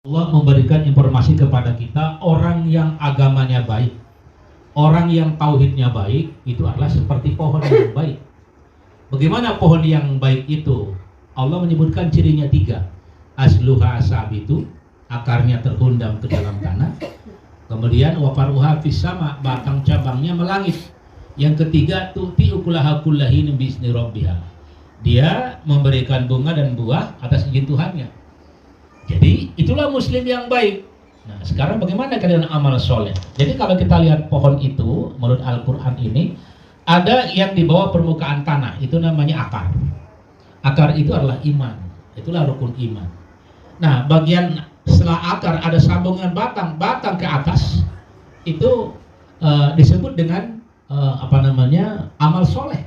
Allah memberikan informasi kepada kita, orang yang agamanya baik, orang yang tauhidnya baik, itu adalah seperti pohon yang baik. Bagaimana pohon yang baik itu? Allah menyebutkan cirinya 3. Asluha sabitu, akarnya terhundam ke dalam tanah. Kemudian wafaruha fis sama, batang cabangnya melangit. Yang ketiga, tu'ti ukulaha kullahin bisni rabbiha. Dia memberikan bunga dan buah atas izin Tuhannya. Jadi itulah muslim yang baik. Nah, sekarang bagaimana dengan amal soleh? Jadi kalau kita lihat pohon itu, menurut Al-Quran ini, ada yang di bawah permukaan tanah, itu namanya akar. Akar itu adalah iman, itulah rukun iman. Nah, bagian setelah akar ada sambungan batang ke atas, itu disebut dengan amal soleh.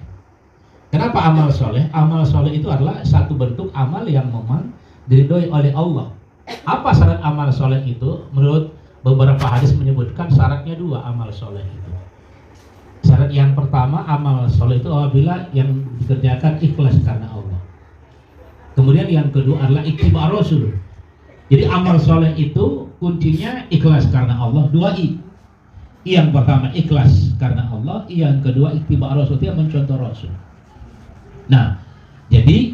Kenapa amal soleh? Amal soleh itu adalah satu bentuk amal yang memang diridhoi oleh Allah. Apa syarat amal soleh itu? Menurut beberapa hadis menyebutkan syaratnya 2 amal soleh itu. Syarat yang pertama, amal soleh itu apabila yang dikerjakan ikhlas karena Allah. Kemudian yang kedua adalah ittiba' rasul. Jadi amal soleh itu kuncinya ikhlas karena Allah, 2 I. Yang pertama ikhlas karena Allah, yang kedua ittiba' rasul, dia mencontoh Rasul. Nah, jadi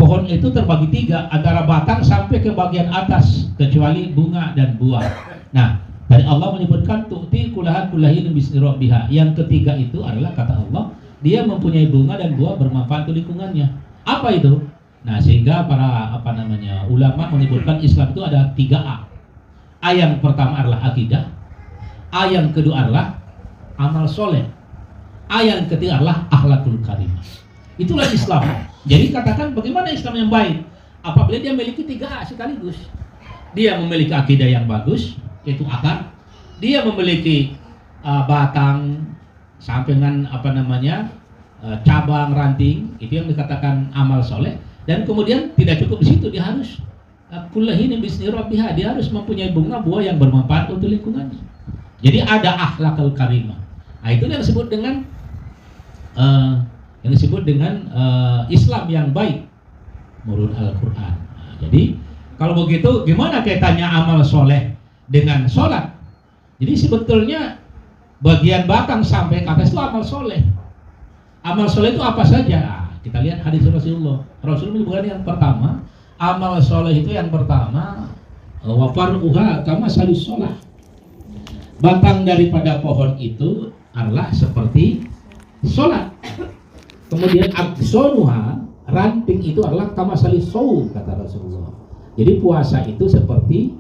pohon itu terbagi 3 antara batang sampai ke bagian atas kecuali bunga dan buah. Nah, dari Allah menyebutkan tu'ti kullahin bisni rabbiha. Yang ketiga itu adalah kata Allah, dia mempunyai bunga dan buah bermanfaat untuk lingkungannya. Apa itu? Nah, sehingga para ulama menyebutkan Islam itu ada 3 A. A yang pertama adalah akidah, A yang kedua adalah amal soleh, A yang ketiga adalah akhlakul karimah. Itulah Islam. Jadi katakan bagaimana Islam yang baik? Apabila dia memiliki 3 A sekaligus. Dia memiliki akidah yang bagus, yaitu akar. Dia memiliki batang sampai dengan cabang, ranting. Itu yang dikatakan amal soleh. Dan kemudian tidak cukup di situ, dia harus kullahin bisni rabbiha. Dia harus mempunyai bunga buah yang bermanfaat untuk lingkungannya. Jadi ada akhlakul karimah. Nah, itu yang disebut dengan Islam yang baik menurut Al-Quran. Nah, jadi kalau begitu gimana kaitannya amal soleh dengan sholat? Jadi sebetulnya bagian batang sampai ke atas itu amal soleh. Amal soleh itu apa saja? Nah, kita lihat hadis Rasulullah. Rasul menyebutkan yang pertama, amal soleh itu yang pertama wa far'uha kama salis sholah. Batang daripada pohon itu adalah seperti sholat. Kemudian aksonuha, ranting itu adalah kamasali saum, kata Rasulullah. Jadi puasa itu seperti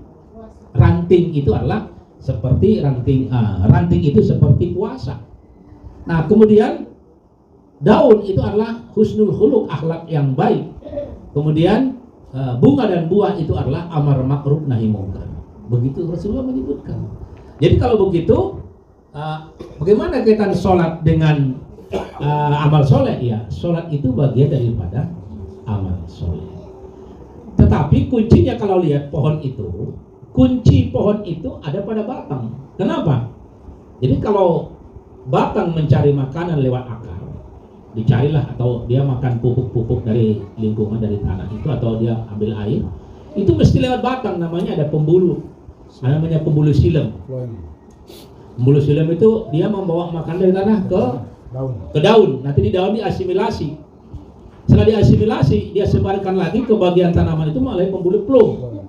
ranting, itu adalah seperti ranting itu seperti puasa. Nah, kemudian daun itu adalah husnul khuluq, akhlak yang baik. Kemudian bunga dan buah itu adalah amar ma'ruf nahi munkar. Begitu Rasulullah menyebutkan. Jadi kalau begitu, bagaimana kaitan sholat dengan amal soleh? Ya, sholat itu bagian daripada amal soleh. Tetapi kuncinya kalau lihat pohon itu, kunci pohon itu ada pada batang. Kenapa? Jadi kalau batang mencari makanan lewat akar, dicarilah, atau dia makan pupuk-pupuk dari lingkungan, dari tanah itu, atau dia ambil air, itu mesti lewat batang. Namanya ada pembuluh, namanya pembuluh silem. Pembuluh silem itu dia membawa makanan dari tanah ke daun. Nanti di daun diasimilasi. Setelah diasimilasi, dia sebarkan lagi ke bagian tanaman itu melalui pembuluh plum.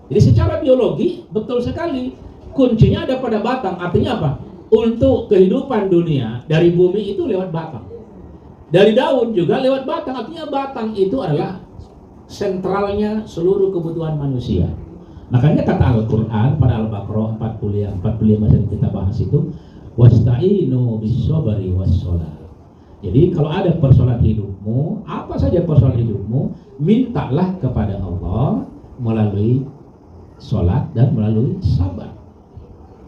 Jadi secara biologi betul sekali kuncinya ada pada batang. Artinya apa? Untuk kehidupan dunia dari bumi itu lewat batang. Dari daun juga lewat batang. Artinya batang itu adalah sentralnya seluruh kebutuhan manusia. Makanya kata Al-Quran pada Al-Baqarah 45 yang kita bahas itu, wasta'inu bis-sabri was-shalah. Jadi kalau ada persoalan hidupmu, apa saja persoalan hidupmu, mintalah kepada Allah melalui sholat dan melalui sabar.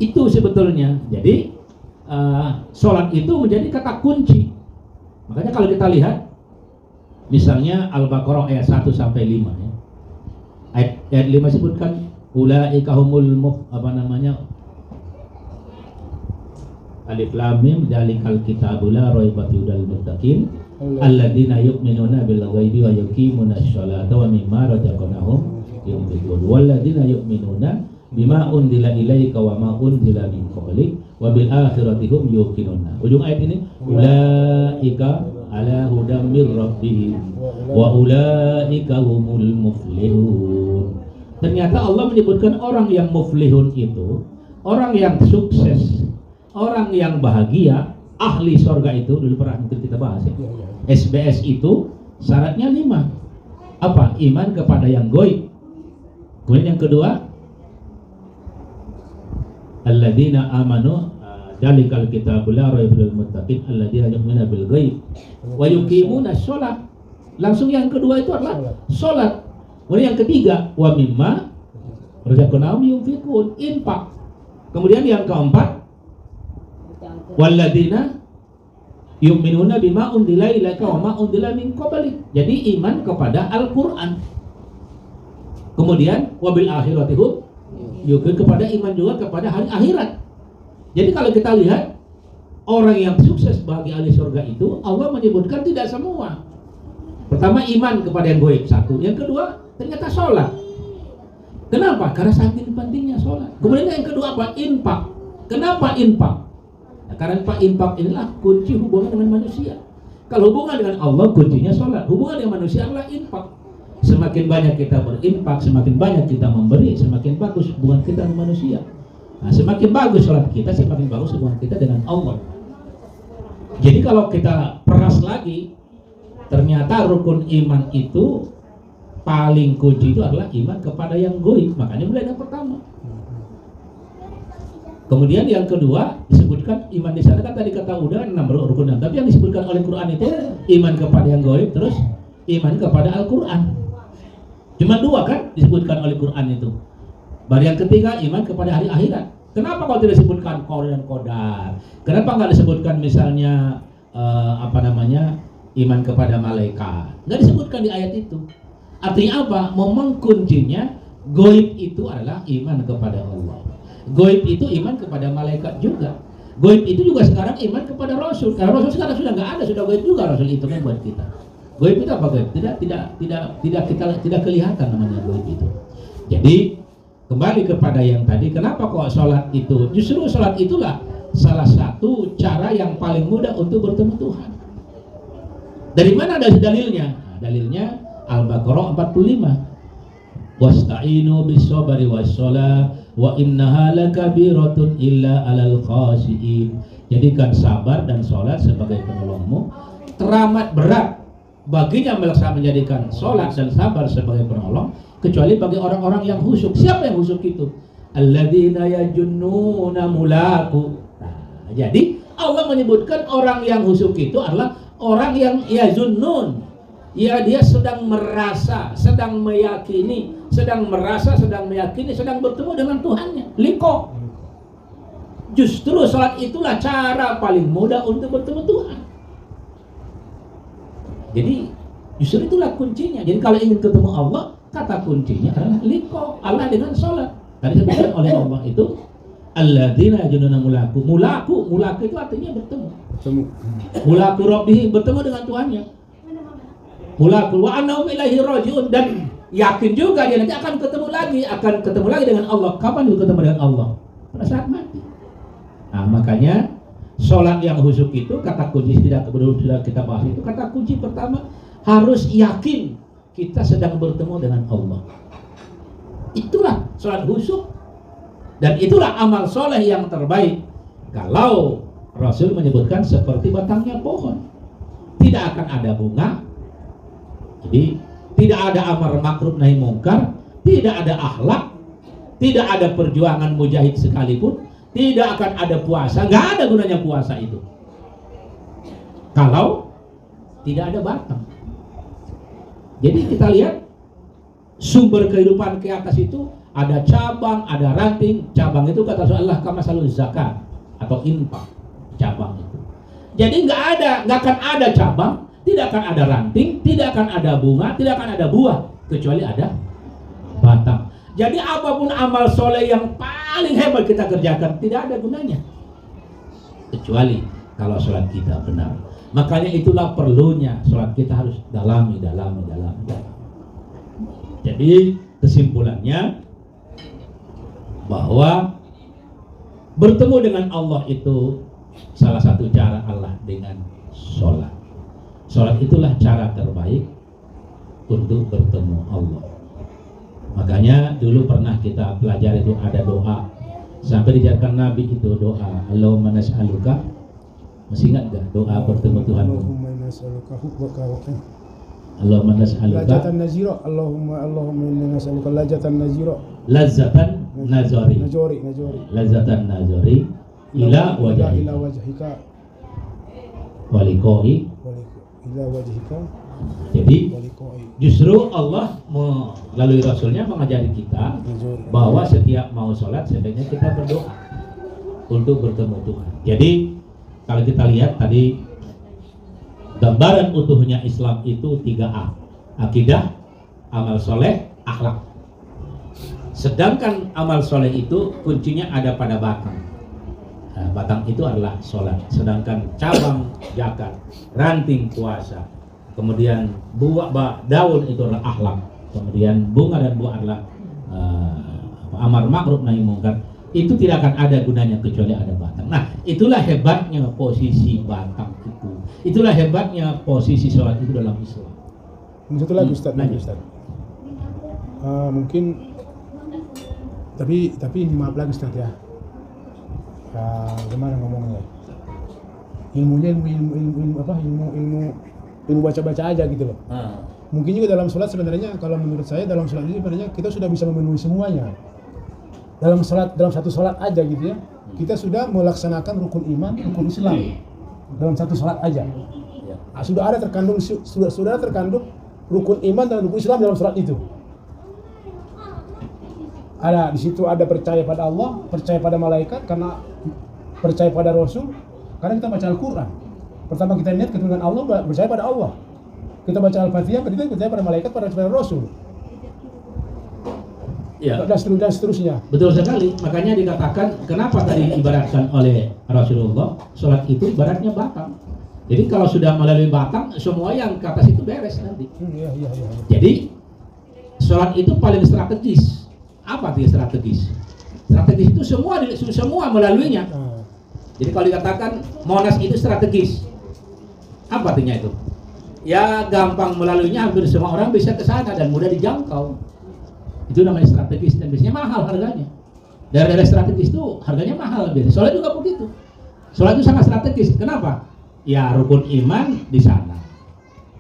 Itu sebetulnya. Jadi sholat itu menjadi kata kunci. Makanya kalau kita lihat misalnya Al-Baqarah ayat 1 sampai 5 ya. Ayat 5 sebutkan ulaika humul Alif Lam Mim dzalikal kitabul la raiba fihi hudal muttaqin alladzina yu'minuna bil ghaibi wa yuqimuna sholata wa mimma razaqnahum yunfiqun. yu'minun walladzina yu'minuna bima unzila ilaika wa ma unzila min qablik wa bil akhirati hum yuqinun. Ujung ayat ini ulaika ala hudam mir rabbihim wa ulaika humul muflihun. Ternyata Allah menyebutkan orang yang muflihun itu orang yang sukses, orang yang bahagia, ahli surga itu. Dulu pernah kita bahas ya. SBS itu syaratnya 5. Apa? Iman kepada yang gaib. Kemudian yang kedua, alladzina amanu dalikal kitabul la raiba fil muttaqin alladzina yu'minuna bil ghaib wa yuqimuna shalah. Langsung yang kedua itu adalah salat. Kemudian yang ketiga, wa mimma razaqnahum yunfiqun, infak. Kemudian yang keempat, walladzina yu'minuna bima unzila ilaika wa ma unzila min qablik. Jadi iman kepada Al-Qur'an. Kemudian wabil akhirati hum yuqin, kepada iman juga kepada hari akhirat. Jadi kalau kita lihat orang yang sukses bagi ahli surga itu Allah menyebutkan tidak semua. Pertama iman kepada yang gaib, satu. Yang kedua ternyata sholat. Kenapa? Karena saking pentingnya sholat. Kemudian yang kedua apa? Infak. Kenapa infak? Nah, karena infak inilah kunci hubungan dengan manusia. Kalau hubungan dengan Allah kuncinya sholat, hubungan dengan manusia adalah infak. Semakin banyak kita berinfak, semakin banyak kita memberi, semakin bagus hubungan kita dengan manusia. Nah, semakin bagus sholat kita, semakin bagus hubungan kita dengan Allah. Jadi kalau kita peras lagi, ternyata rukun iman itu paling kunci itu adalah iman kepada yang gaib. Makanya mulai yang pertama. Kemudian yang kedua disebutkan iman di sana kan tadi kata udah 6 rukun, tapi yang disebutkan oleh Quran itu iman kepada yang gaib, terus iman kepada Al-Quran. Cuma 2 kan disebutkan oleh Quran itu. Baru yang ketiga iman kepada hari akhirat. Kenapa kalau tidak disebutkan qadar dan qadar? Kenapa nggak disebutkan misalnya iman kepada malaikat? Nggak disebutkan di ayat itu. Artinya apa? Memang kuncinya gaib itu adalah iman kepada Allah. Gaib itu iman kepada malaikat juga. Gaib itu juga sekarang iman kepada Rasul. Karena Rasul sekarang sudah nggak ada, sudah gaib juga Rasul itu kan buat kita. Gaib itu apa gaib? Tidak kelihatan namanya gaib itu. Jadi kembali kepada yang tadi, kenapa kok sholat itu? Justru sholat itulah salah satu cara yang paling mudah untuk bertemu Tuhan. Dari mana ada dalilnya? Nah, dalilnya Al-Baqarah 45. Wasta'inu bis-sabri was-shalah wa innaha lakabiratun illa 'alal khashiin. Jadikan sabar dan sholat sebagai penolongmu. Teramat berat baginya menjadikan sholat dan sabar sebagai penolong, kecuali bagi orang-orang yang khusyuk. Siapa yang khusyuk itu? Alladzina yajunnuna mulaku. Nah, jadi Allah menyebutkan orang yang khusyuk itu adalah orang yang yazunnun. Ya, dia sedang merasa, sedang meyakini, sedang merasa, sedang meyakini, sedang bertemu dengan Tuhannya. Liqa. Justru salat itulah cara paling mudah untuk bertemu Tuhan. Jadi justru itulah kuncinya. Jadi kalau ingin ketemu Allah, kata kuncinya adalah liqa, Allah dengan salat. Tadi disebutkan oleh Allah itu alladzina yajunnuna mulaku. Mulaku itu artinya bertemu. Mulaku rabbih, bertemu dengan Tuhannya. Mulaku wa annahum ilaihi rajiun, dan yakin juga dia nanti akan ketemu lagi dengan Allah. Kapan dia ketemu dengan Allah? Pada saat mati. Nah, makanya sholat yang khusyuk itu kata kunci, sudah kita bahas itu, kata kunci pertama harus yakin kita sedang bertemu dengan Allah. Itulah sholat khusyuk, dan itulah amal soleh yang terbaik. Kalau Rasul menyebutkan seperti batangnya pohon, tidak akan ada bunga. Jadi tidak ada amar makruf nahi mungkar, tidak ada akhlak, tidak ada perjuangan mujahid sekalipun, tidak akan ada puasa. Nggak ada gunanya puasa itu kalau tidak ada batang. Jadi kita lihat sumber kehidupan ke atas itu ada cabang, ada ranting. Cabang itu kata Allah kama salul zakat atau infak, cabang itu. Jadi nggak akan ada cabang, tidak akan ada ranting, tidak akan ada bunga, tidak akan ada buah, kecuali ada batang. Jadi apapun amal soleh yang paling hebat kita kerjakan, tidak ada gunanya, kecuali kalau sholat kita benar. Makanya itulah perlunya sholat kita harus dalami. Jadi kesimpulannya bahwa bertemu dengan Allah itu salah satu cara Allah dengan sholat. Sholat itulah cara terbaik untuk bertemu Allah. Makanya dulu pernah kita pelajari itu ada doa sampai diajarkan Nabi itu doa Allahumma nas'aluka. Masih ingat gak doa bertemu Tuhan? Allahumma nas'aluka hubbaka wa Allahumma nas'aluka lajatan nazira. Allahumma inna nas'aluka lajatan nazira. Lazatan nazari. Najori. Lazatan nazari ila wajhika. Walikoi. Ila wajhika. Jadi Walikoi. justru Allah melalui Rasulnya mengajari kita bahwa setiap mau sholat sebaiknya kita berdoa untuk bertemu Tuhan. Jadi kalau kita lihat tadi gambaran utuhnya Islam itu 3A: akidah, amal soleh, akhlak. Sedangkan amal soleh itu kuncinya ada pada batang. Nah, batang itu adalah sholat. Sedangkan cabang zakat, ranting puasa, kemudian buah daun itu adalah akhlak. Kemudian bunga dan buah adalah amar ma'ruf nahi mungkar. Itu tidak akan ada gunanya kecuali ada batang. Nah, itulah hebatnya posisi batang itu. Itulah hebatnya posisi sholat itu dalam Islam. Satu lagi Ustaz, mungkin tapi ini maaf lagi Ustaz ya. Gimana ngomongnya? Ilmunya ilmu baca-baca aja gitu loh. Mungkin juga dalam sholat sebenarnya, kalau menurut saya dalam sholat ini sebenarnya kita sudah bisa memenuhi semuanya. Dalam satu sholat aja gitu ya, kita sudah melaksanakan rukun iman, rukun Islam dalam satu sholat aja. Sudah ada terkandung rukun iman dan rukun Islam dalam sholat itu. Ada di situ, ada percaya pada Allah, percaya pada malaikat, karena percaya pada Rasul, karena kita baca Al-Quran. Pertama kita niat ketemu dengan Allah, percaya pada Allah. Kita baca Al-Fatihah, kita percaya pada malaikat, pada Rasul. Ya. Dan seterusnya. Betul sekali. Makanya dikatakan kenapa tadi ibaratkan oleh Rasulullah, sholat itu ibaratnya batang. Jadi kalau sudah melalui batang, semua yang ke atas itu beres nanti. Iya. Jadi sholat itu paling strategis. Apa artinya strategis? Strategis itu semua melaluinya. Jadi kalau dikatakan Monas itu strategis, apa artinya itu? Ya gampang melaluinya, hampir semua orang bisa ke sana dan mudah dijangkau. Itu namanya strategis dan biasanya mahal harganya. Daerah-daerah strategis itu harganya mahal biasanya. Sholat juga begitu. Sholat itu sangat strategis. Kenapa? Ya rukun iman di sana,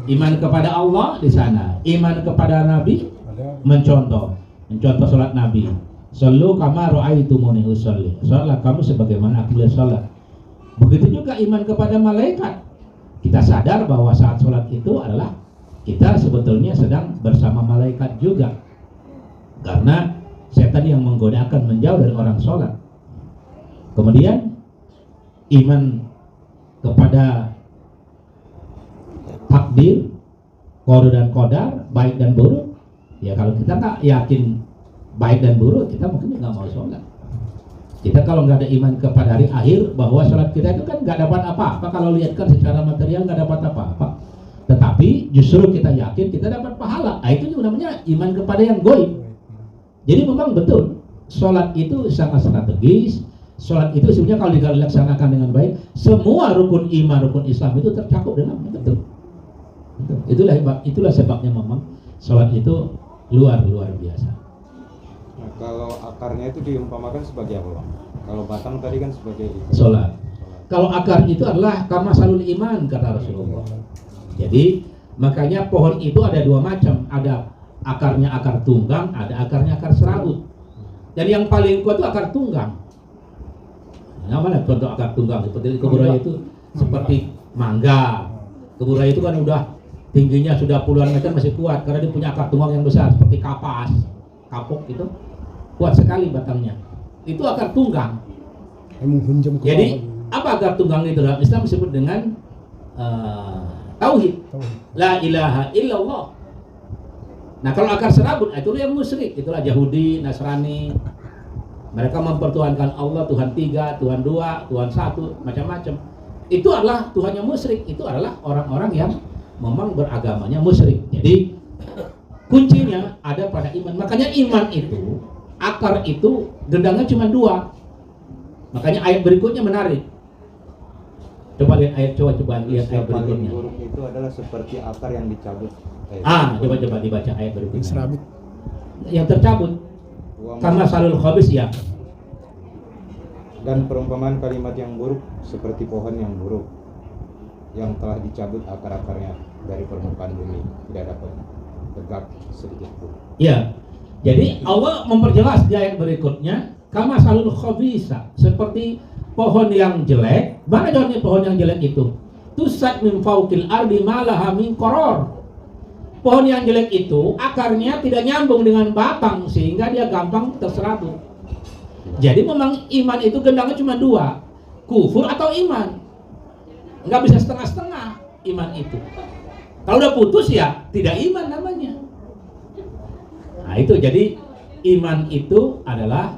iman kepada Allah di sana, iman kepada Nabi, mencontoh sholat Nabi. Sallu kama ra'aitumuni usolli. Sholatlah kamu sebagaimana aku lihat sholat. Begitu juga iman kepada malaikat. Kita sadar bahwa saat sholat itu adalah kita sebetulnya sedang bersama malaikat juga. Karena setan yang menggoda akan menjauh dari orang sholat. Kemudian iman kepada takdir, qada dan qadar, baik dan buruk. Ya kalau kita tak yakin baik dan buruk, kita mungkin nggak mau sholat. Kita kalau nggak ada iman kepada hari akhir, bahwa sholat kita itu kan nggak dapat apa-apa. Kalau lihatkan secara material nggak dapat apa-apa. Tetapi justru kita yakin kita dapat pahala. Nah, itu juga namanya iman kepada yang gaib. Jadi memang betul, sholat itu sangat strategis. Sholat itu sebenarnya kalau dilaksanakan dengan baik, semua rukun iman, rukun Islam itu tercakup dalamnya. Betul. Itulah sebabnya memang sholat itu luar biasa. Nah, kalau akarnya itu diumpamakan sebagai apa, Bang? Kalau batang tadi kan sebagai sholat. Kalau akar itu adalah kamasalul iman, kata Rasulullah. Jadi makanya pohon itu ada dua macam, ada akarnya akar tunggang, ada akarnya akar serabut. Dan yang paling kuat itu akar tunggang. Nah, mana contoh akar tunggang? Seperti kebun raya itu seperti mangga. Kebun raya itu kan udah tingginya sudah puluhan meter masih kuat karena dia punya akar tunggang yang besar seperti kapas, kapok itu kuat sekali batangnya. Itu akar tunggang. Jadi apa akar tunggang itu dalam Islam disebut dengan tauhid. La ilaha illallah. Nah kalau akar serabut itu yang musyrik, itulah Yahudi, Nasrani. Mereka mempertuhankan Allah, Tuhan 3, Tuhan 2, Tuhan 1, macam-macam. Itu adalah Tuhan yang musyrik. Itu adalah orang-orang yang memang beragamanya musyrik. Jadi Kuncinya ada pada iman. Makanya iman itu, akar itu gendangnya cuma 2. Makanya ayat berikutnya menarik. Coba lihat ayat, coba lihat ayat Yang paling berikutnya. buruk itu adalah seperti akar yang dicabut. Coba dibaca ayat Yang berikutnya. serabut. Yang tercabut. Karena salul khabis ya. Dan perumpamaan kalimat yang buruk seperti pohon yang buruk yang telah dicabut akar-akarnya dari permukaan bumi, tidak dapat tegak sedikit pun. Ya. Jadi Allah memperjelas di ayat berikutnya, kama salul khabisa, seperti pohon yang jelek. Mana contohnya pohon yang jelek itu? Tusat min fauqil ardi ma laha min qaror. Pohon yang jelek itu akarnya tidak nyambung dengan batang sehingga dia gampang terserabut. Jadi memang iman itu gendangnya cuma 2, kufur atau iman. Nggak bisa setengah-setengah iman itu. Kalau udah putus ya tidak iman namanya. Nah itu jadi iman itu adalah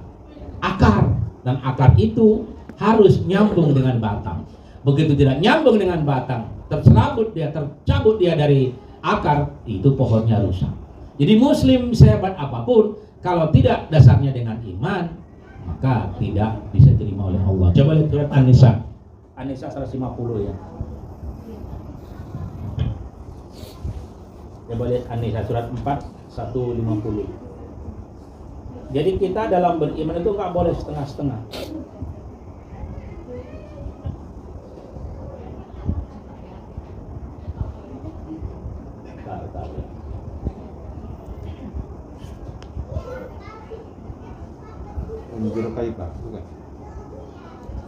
akar, dan akar itu harus nyambung dengan batang. Begitu tidak nyambung dengan batang, terserabut dia, tercabut dia dari akar, itu pohonnya rusak. Jadi muslim sehebat apapun, kalau tidak dasarnya dengan iman, maka tidak bisa diterima oleh Allah. Coba lihat surat An-Nisa. An-Nisa 150 ya. Coba lihat An-Nisa surat 4 150. Jadi kita dalam beriman itu nggak boleh setengah-setengah. Unjur kaifah, bukan?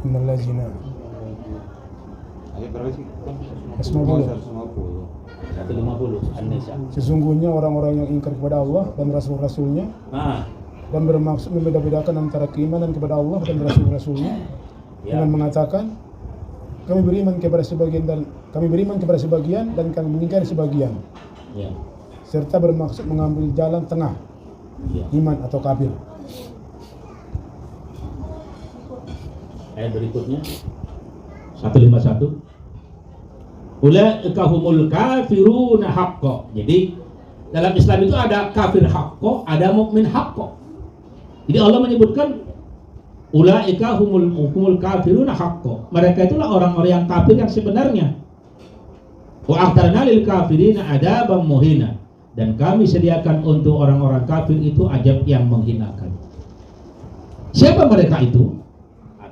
Innal ladzina Ayat berapa sih? 150. 150 An-Nisa. Sesungguhnya orang-orang yang ingkar kepada Allah dan Rasul-Rasulnya Nah, dan bermaksud membeda-bedakan antara keimanan kepada Allah dan Rasul-Rasulnya ya. dengan mengatakan kami beriman kepada sebagian dan kami mengingkari sebagian, Ya. serta bermaksud mengambil jalan tengah, Ya. iman atau kafir. Ayat berikutnya 151. Ulaika humul kafiruna haqqo. Jadi dalam Islam itu ada kafir haqqo, ada mukmin haqqo. Jadi Allah menyebutkan ulaika humul kafiruna haqqo. Mereka itulah orang-orang yang kafir yang sebenarnya. Wa a'tadna lil kafirina adaban muhina. Dan kami sediakan untuk orang-orang kafir itu azab yang menghinakan. Siapa mereka itu?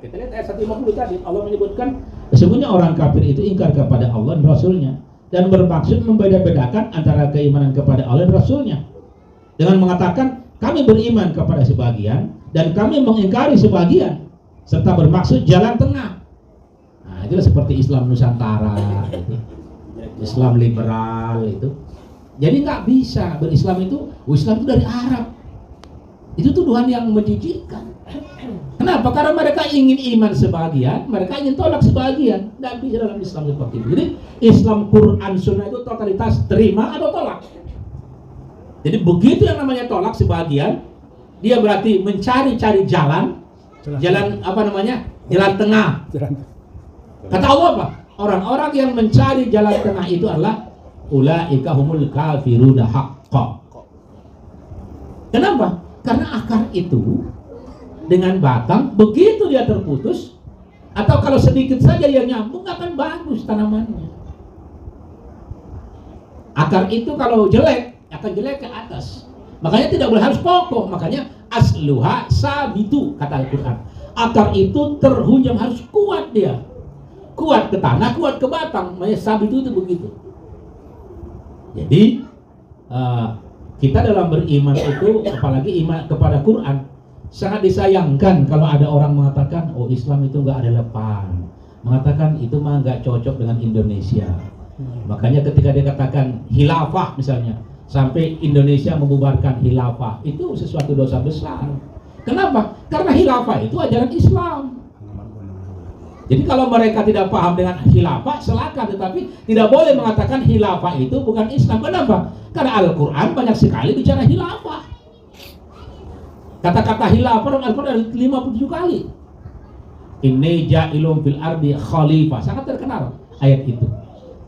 Kita lihat ayat 150 tadi, Allah menyebutkan sesungguhnya orang kafir itu ingkar kepada Allah dan Rasulnya dan bermaksud membeda-bedakan antara keimanan kepada Allah dan Rasulnya dengan mengatakan kami beriman kepada sebagian dan kami mengingkari sebagian, serta bermaksud jalan tengah. Nah itulah seperti Islam Nusantara itu. Islam liberal itu. Jadi nggak bisa berislam itu, Islam itu dari Arab. Itu tuduhan yang menjijikkan. Kenapa? Karena mereka ingin iman sebagian, mereka ingin tolak sebagian. Tidak bisa dalam Islam seperti itu. Jadi Islam Quran Sunnah itu totalitas terima atau tolak. Jadi begitu yang namanya tolak sebagian, dia berarti mencari-cari jalan apa namanya? Jalan tengah. Kata Allah apa? Orang-orang yang mencari jalan tengah itu adalah ulaika humul kafiruna haqqan. Kenapa? Karena akar itu dengan batang, begitu dia terputus atau kalau sedikit saja dia nyambung, akan bagus tanamannya. Akar itu kalau jelek akan jelek ke atas, makanya tidak boleh harus kokoh. Makanya asluha sabitu, kata Al-Quran. Akar itu terhunjam, harus kuat dia, kuat ke tanah, kuat ke batang. Makanya sabitu itu begitu. Jadi kita dalam beriman itu, apalagi iman kepada Quran, sangat disayangkan kalau ada orang mengatakan, oh Islam itu nggak ada depan, mengatakan itu mah nggak cocok dengan Indonesia. Makanya ketika dia katakan khilafah misalnya, sampai Indonesia membubarkan khilafah, itu sesuatu dosa besar. Kenapa? Karena khilafah itu ajaran Islam. Jadi kalau mereka tidak paham dengan khilafah, silakan, tetapi tidak boleh mengatakan khilafah itu bukan Islam. Kenapa? Karena Al-Quran banyak sekali bicara khilafah. Kata-kata khilafah dalam Al-Quran 57 kali. Inni ja'ilun fil ardi khalifah. Sangat terkenal ayat itu.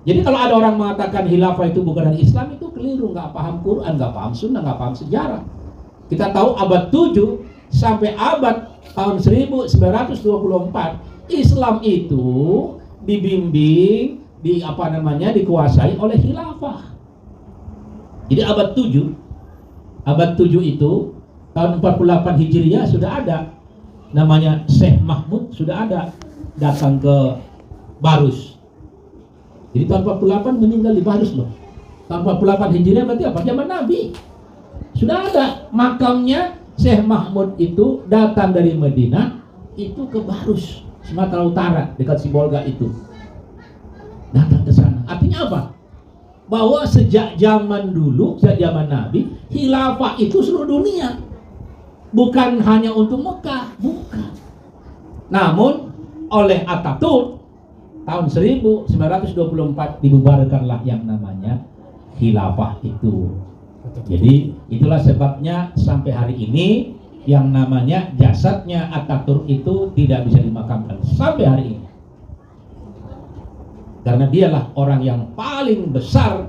Jadi kalau ada orang mengatakan khilafah itu bukan dari Islam, itu keliru, nggak paham Quran, nggak paham Sunnah, nggak paham sejarah. Kita tahu abad 7 sampai abad tahun 1924 Islam itu dibimbing, dikuasai oleh khilafah. Jadi abad 7 itu tahun 48 Hijriah sudah ada namanya Syekh Mahmud, sudah ada datang ke Barus. Jadi tahun 48 meninggal di Barus loh. Tahun 48 Hijriah berarti apa? Zaman Nabi. Sudah ada makamnya Syekh Mahmud itu datang dari Madinah itu ke Barus, Sumatera Utara dekat Sibolga itu. Datang ke sana. Artinya apa? Bahwa sejak zaman dulu, sejak zaman Nabi, khilafah itu seluruh dunia. Bukan hanya untuk Mekah, bukan. Namun oleh Ataturk tahun 1924 dibubarkanlah yang namanya khilafah itu. Jadi itulah sebabnya sampai hari ini yang namanya jasadnya Ataturk itu tidak bisa dimakamkan sampai hari ini. Karena dialah orang yang paling besar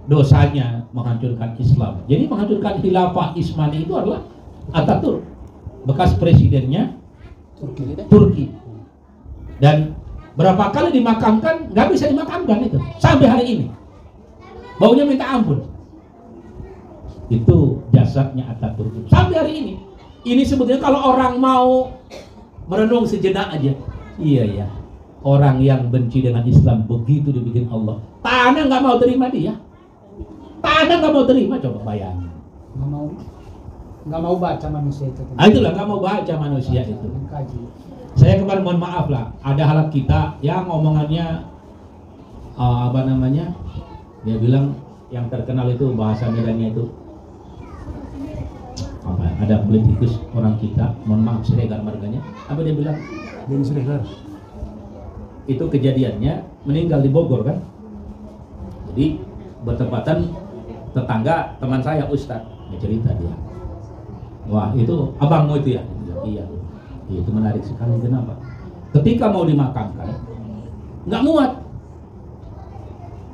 dosanya menghancurkan Islam. Jadi menghancurkan khilafah Ismani itu adalah Ataturk, bekas presidennya Turki. Dan berapa kali dimakamkan, nggak bisa dimakamkan itu sampai hari ini. Baunya minta ampun. Itu jasadnya Ataturk sampai hari ini. Ini sebetulnya kalau orang mau merenung sejenak aja, iya ya, orang yang benci dengan Islam begitu dibikin Allah, tanah nggak mau terima dia, tanah nggak mau terima, coba bayangin. Nggak mau baca manusia itu. Itulah nggak mau baca manusia itu. Saya kemarin mohon maaf lah, ada halak kita yang omongannya dia bilang yang terkenal itu bahasa Medannya itu ada politikus orang kita, mohon maaf Siregar marganya, apa dia bilang? Bung Siregar. Itu kejadiannya meninggal di Bogor kan, jadi bertepatan tetangga teman saya Ustadz cerita dia, wah itu abangmu itu ya? Iya. Itu menarik sekali. Kenapa? Ketika mau dimakamkan nggak muat,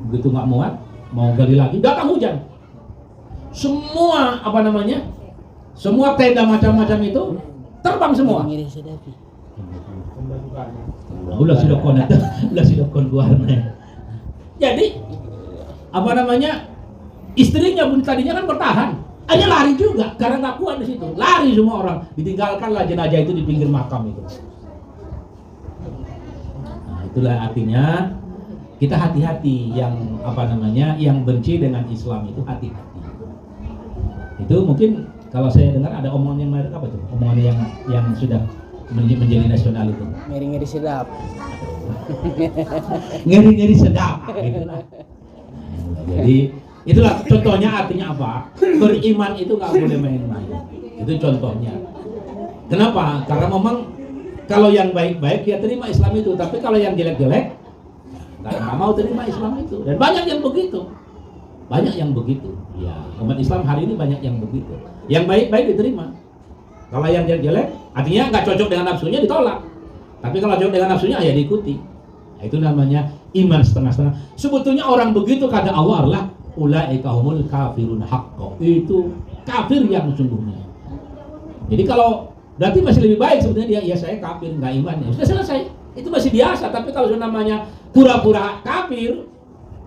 begitu nggak muat mau gali lagi datang hujan, semua semua tenda macam-macam itu terbang semua. Ulah sudah kon guarna. Jadi istrinya pun tadinya kan bertahan, hanya lari juga karena nggak kuat di situ, lari semua orang, ditinggalkanlah jenazah itu di pinggir makam itu. Nah, itulah artinya kita hati-hati yang benci dengan Islam itu hati-hati. Itu mungkin kalau saya dengar ada omongan yang menarik apa tuh? Omongan yang sudah menjadi nasional itu. Ngeri-ngeri sedap. Ngeri-ngeri sedap. Itulah. Jadi itulah contohnya, artinya apa? Beriman itu nggak boleh main-main. Itu contohnya. Kenapa? Karena memang kalau yang baik-baik ya terima Islam itu, tapi kalau yang jelek-jelek nggak mau terima Islam itu. Dan banyak yang begitu. Ya, umat Islam hari ini banyak yang begitu. Yang baik-baik diterima. Kalau yang jelek-jelek, artinya nggak cocok dengan nafsunya ditolak. Tapi kalau cocok dengan nafsunya ya diikuti. Nah, itu namanya iman setengah-setengah. Sebetulnya orang begitu kata Allah adalah ulaika humul kafirun haqqo. Itu kafir yang sesungguhnya. Jadi kalau berarti masih lebih baik sebetulnya dia, ya saya kafir, nggak iman, ya sudah selesai. Itu masih biasa. Tapi kalau sudah namanya pura-pura kafir,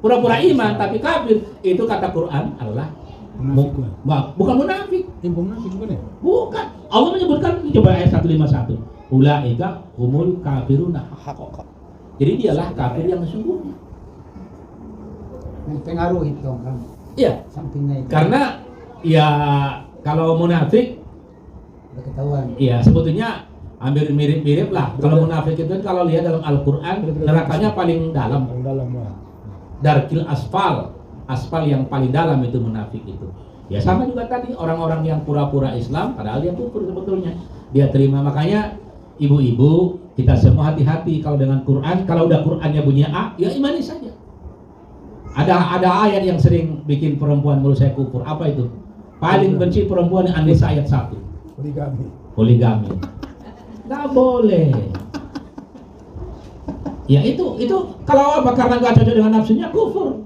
pura-pura iman tapi kafir, itu kata Quran adalah bukan munafik. Munafik bukan ya? Bukan. Allah menyebutkan, coba ayat 151. Ulaika humul kafirun haqqo. Jadi dialah kafir yang sesungguhnya. Pengaruh itu kan. Iya. Sampingnya itu. Karena ya kalau munafik udah ketahuan. Iya, sebetulnya hampir mirip-mirip lah. Kalau munafik itu kan kalau lihat dalam Al-Qur'an nerakanya paling dalam. Paling dalam lah. Darkil aspal yang paling dalam itu munafik itu. Ya sama juga tadi orang-orang yang pura-pura Islam padahal dia kufur sebetulnya. Dia terima, makanya ibu-ibu kita semua hati-hati kalau dengan Quran. Kalau udah Qurannya bunyi A, ya imani saja. Ada ayat yang sering bikin perempuan menurut saya kufur. Apa itu? Paling benci perempuan yang An-Nisa ayat 1. Poligami. Nggak boleh. Ya itu kalau apa karena nggak cocok dengan nafsunya kufur.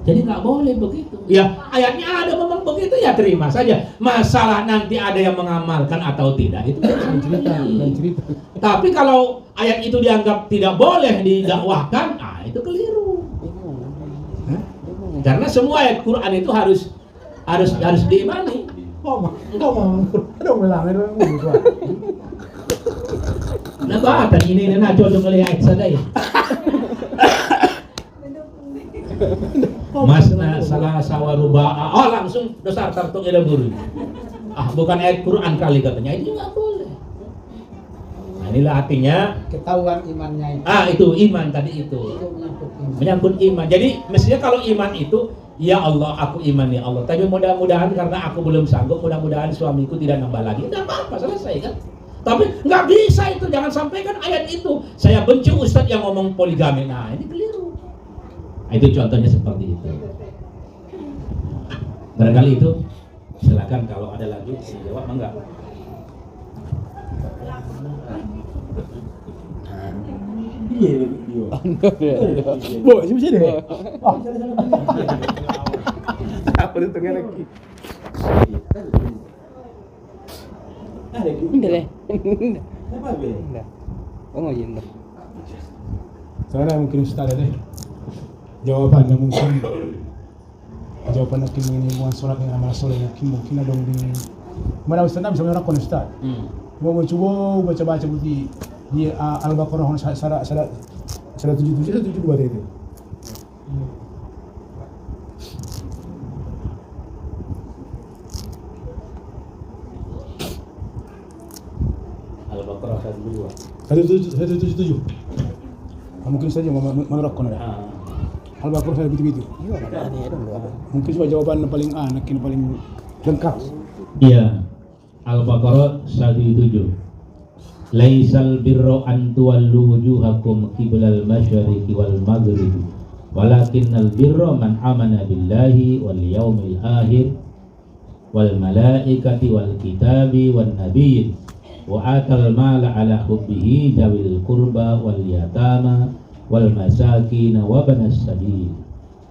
Jadi nggak boleh begitu. Ya ayatnya ada memang begitu ya terima saja. Masalah nanti ada yang mengamalkan atau tidak itu cerita. Tapi kalau ayat itu dianggap tidak boleh didakwahkan, itu keliru. Karena semua ayat Quran itu harus diimani. Aduh melanggar dulu. Nah bahkan ini cocok ngelihat saja ya. Masna salah sawaruba. Langsung dasar tartung ila guru. Bukan ayat Quran kali katanya. Itu nggak boleh. Nah, inilah artinya Ketahuan imannya itu. itu iman tadi itu. Itu Menyangkut iman. Jadi mestinya kalau iman itu ya Allah aku iman ya Allah. Tapi mudah-mudahan karena aku belum sanggup, mudah-mudahan suamiku tidak nambah lagi. Tidak apa-apa selesai kan. Tapi nggak bisa itu, jangan sampaikan ayat itu. Saya benci ustadz yang ngomong poligami. Nah ini keliru. Itu contohnya seperti itu. Barangkali itu, silakan kalau ada lagi dijawab enggak. Bu, sini deh. Apa itu lagi? Saya mungkin Ustaz deh. Jawabannya mungkin mengenai sholat dengan amal soleh mungkin ada di mana Ustaz bisa menerangkan Ustaz. Mau mencoba baca di Al-Baqarah salah 177 itu. Al-Baqarah 177. Mungkin saja menerangkan ada. Al-Baqarah saya begitu. Mungkin cuma jawaban paling paling lengkap. Iya. Al-Baqarah 107. Laisal birra an tuwallu wujuhakum qiblal masyriqi wal maghribi walakinnal birra man amana billahi wal yaumil akhir wal malaikati wal kitabi wan nabiyyin wa atal mala ala hubbihi zawil qurba wal yatama wal masakin wa banas sabil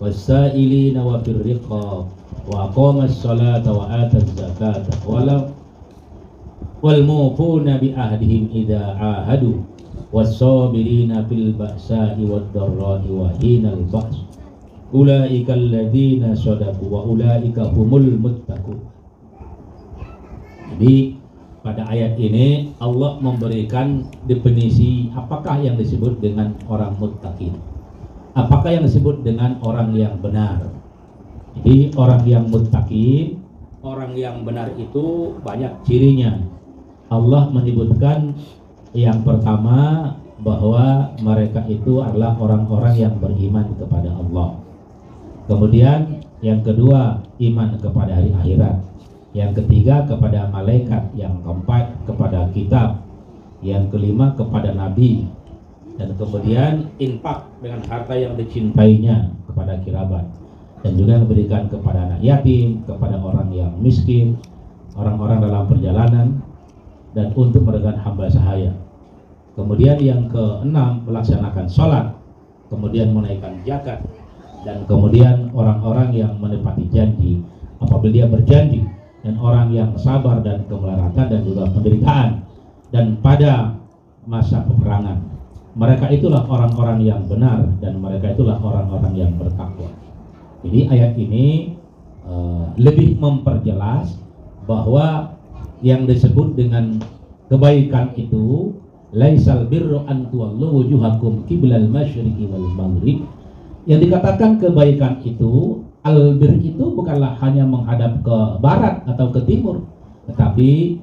was-sa'ilina wa fir riqab wa aqamas salata wa ataz zakata wal mufuna bi ahdihim idza ahadu was-sabirina fil ba'sa'i wad dharra'i wa hinal ba's ulaika alladzina shadaqu wa ulaika humul muttaqun. Jadi pada ayat ini Allah memberikan definisi apakah yang disebut dengan orang muttaqin, apakah yang disebut dengan orang yang benar. Jadi orang yang muttaqin, orang yang benar itu banyak cirinya. Allah menyebutkan yang pertama bahwa mereka itu adalah orang-orang yang beriman kepada Allah. Kemudian yang kedua iman kepada hari akhirat. Yang ketiga kepada malaikat. Yang keempat kepada kitab. Yang kelima kepada nabi. Dan kemudian infak dengan harta yang dicintainya kepada kerabat. Dan juga memberikan kepada anak yatim, kepada orang yang miskin, orang-orang dalam perjalanan, dan untuk meredakan hamba sahaya. Kemudian yang keenam melaksanakan sholat, kemudian menaikkan zakat, dan kemudian orang-orang yang menepati janji apabila dia berjanji, dan orang yang sabar dan kemelaratan dan juga penderitaan dan pada masa peperangan. Mereka itulah orang-orang yang benar dan mereka itulah orang-orang yang bertakwa. Jadi ayat ini lebih memperjelas bahwa yang disebut dengan kebaikan itu laisal birru an tuwallu wujuhakum qiblal masyriqi wal maghrib. Yang dikatakan kebaikan itu, albir itu bukanlah hanya menghadap ke barat atau ke timur, tetapi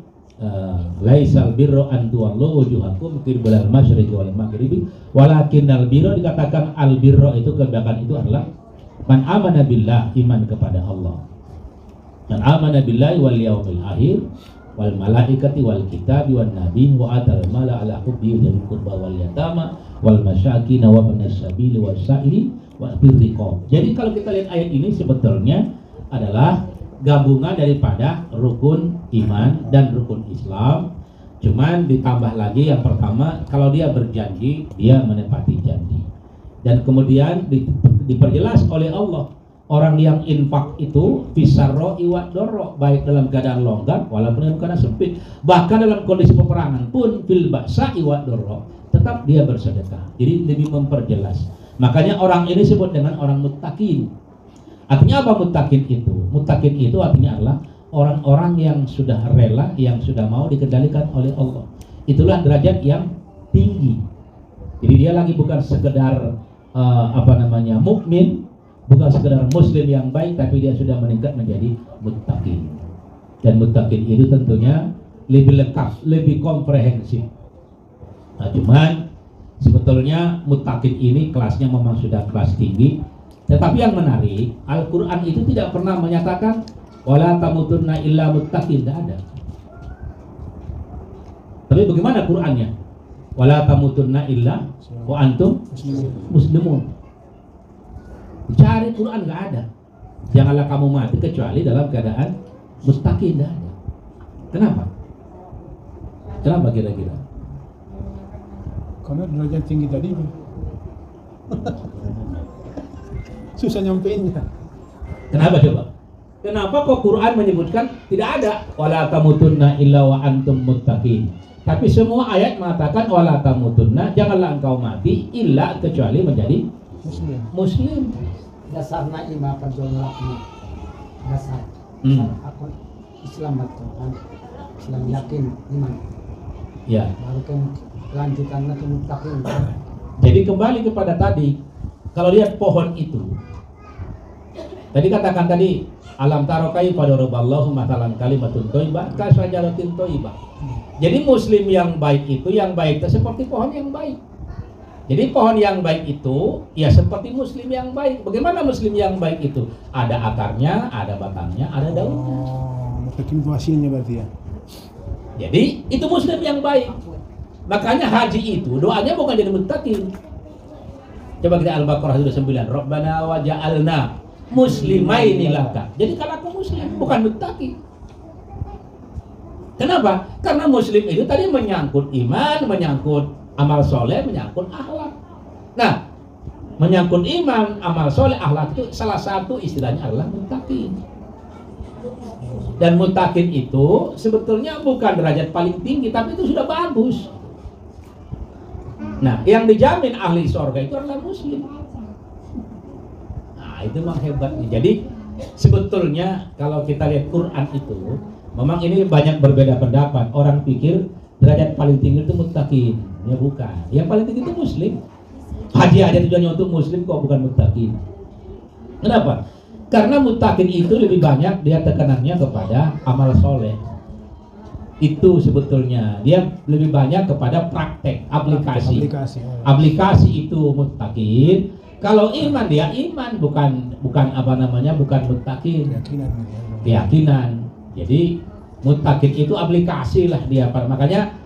laisal birru an tuwallu wujuhakum qiblal masyriqi wal maghribi walakinnal birra, dikatakan albirra itu kebaikan itu adalah man amana billah, iman kepada Allah, man amana billahi wal yaumil akhir wal malaikati wal kitabi wan nabi wa atal mala ala hubbi dzil qurba wal yatama wal masakin wa banas sabil was sa'ili wa birriqab. Jadi kalau kita lihat ayat ini sebetulnya adalah gabungan daripada rukun iman dan rukun Islam Cuman ditambah lagi yang pertama, kalau dia berjanji, dia menepati janji. Dan kemudian diperjelas oleh Allah, orang yang infak itu fisarro iwat dorro, baik dalam keadaan longgar walaupun dalam keadaan sempit, bahkan dalam kondisi peperangan pun fil ba'sa iwat dorro, tetap dia bersedekah. Jadi lebih memperjelas. Makanya orang ini disebut dengan orang muttaqin. Artinya apa muttaqin itu? Muttaqin itu artinya adalah orang-orang yang sudah rela, yang sudah mau dikendalikan oleh Allah. Itulah derajat yang tinggi. Jadi dia lagi bukan sekedar mukmin, bukan sekedar muslim yang baik, tapi dia sudah meningkat menjadi muttaqin. Dan muttaqin itu tentunya lebih lengkap, lebih komprehensif. Nah, cuman sebetulnya muttaqin ini kelasnya memang sudah kelas tinggi. Tetapi yang menarik, Al-Quran itu tidak pernah menyatakan wala tamutunna illa muttaqin, tidak ada. Tapi bagaimana Qurannya? Wala tamutunna illa wa antum muslimun. Cari Quran nggak ada. Janganlah kamu mati kecuali dalam keadaan muttaqin, tidak ada. Kenapa? Kenapa kira-kira? Karena derajat tinggi tadi susah nyampeinnya. Kenapa coba? Kenapa kok Quran menyebutkan tidak ada wala tamutunna illa wa antum muttaqin? Tapi semua ayat mengatakan wala tamutunna, janganlah engkau mati illa kecuali menjadi muslim. Dasarnya iman penjolaknya. Dasar. Aku Islam betul kan. Islam yakin iman. Ya. Baru kan lanjutannya ke muttaqin. Jadi kembali kepada tadi, kalau lihat pohon itu, tadi katakan tadi alam taro kaifa daraballahu mathalan kalimatun thayyibah ka syajaratin thayyibah. Jadi muslim yang baik itu, yang baik itu seperti pohon yang baik. Jadi pohon yang baik itu ya seperti muslim yang baik. Bagaimana muslim yang baik itu? Ada akarnya, ada batangnya, ada daunnya. Muttaqin itu hasilnya berarti ya. Jadi itu muslim yang baik. Makanya haji itu doanya bukan jadi muttaqin. Coba kita Al-Baqarah 29. Rabbana waja'alna muslimaini laka. Jadi kalau aku muslim bukan muttaqin. Kenapa? Karena muslim itu tadi menyangkut iman, menyangkut amal soleh, menyangkut akhlak. Nah, menyangkut iman, amal soleh, akhlak itu salah satu istilahnya adalah muttaqin. Dan muttaqin itu sebetulnya bukan derajat paling tinggi, tapi itu sudah bagus. Nah, yang dijamin ahli surga itu adalah muslim. Nah, itu memang hebatnya. Jadi sebetulnya kalau kita lihat Quran itu, memang ini banyak berbeda pendapat. Orang pikir derajat paling tinggi itu muttaqin, ya bukan. Yang paling tinggi itu muslim. Haji aja tujuannya untuk muslim kok, bukan muttaqin. Kenapa? Karena muttaqin itu lebih banyak dia tekanannya kepada amal soleh. Itu sebetulnya dia lebih banyak kepada praktek, aplikasi. Aplikasi itu muttaqin. Kalau iman dia iman, bukan bukan muttaqin. Keyakinan. Jadi muttaqin itu aplikasi lah dia. Makanya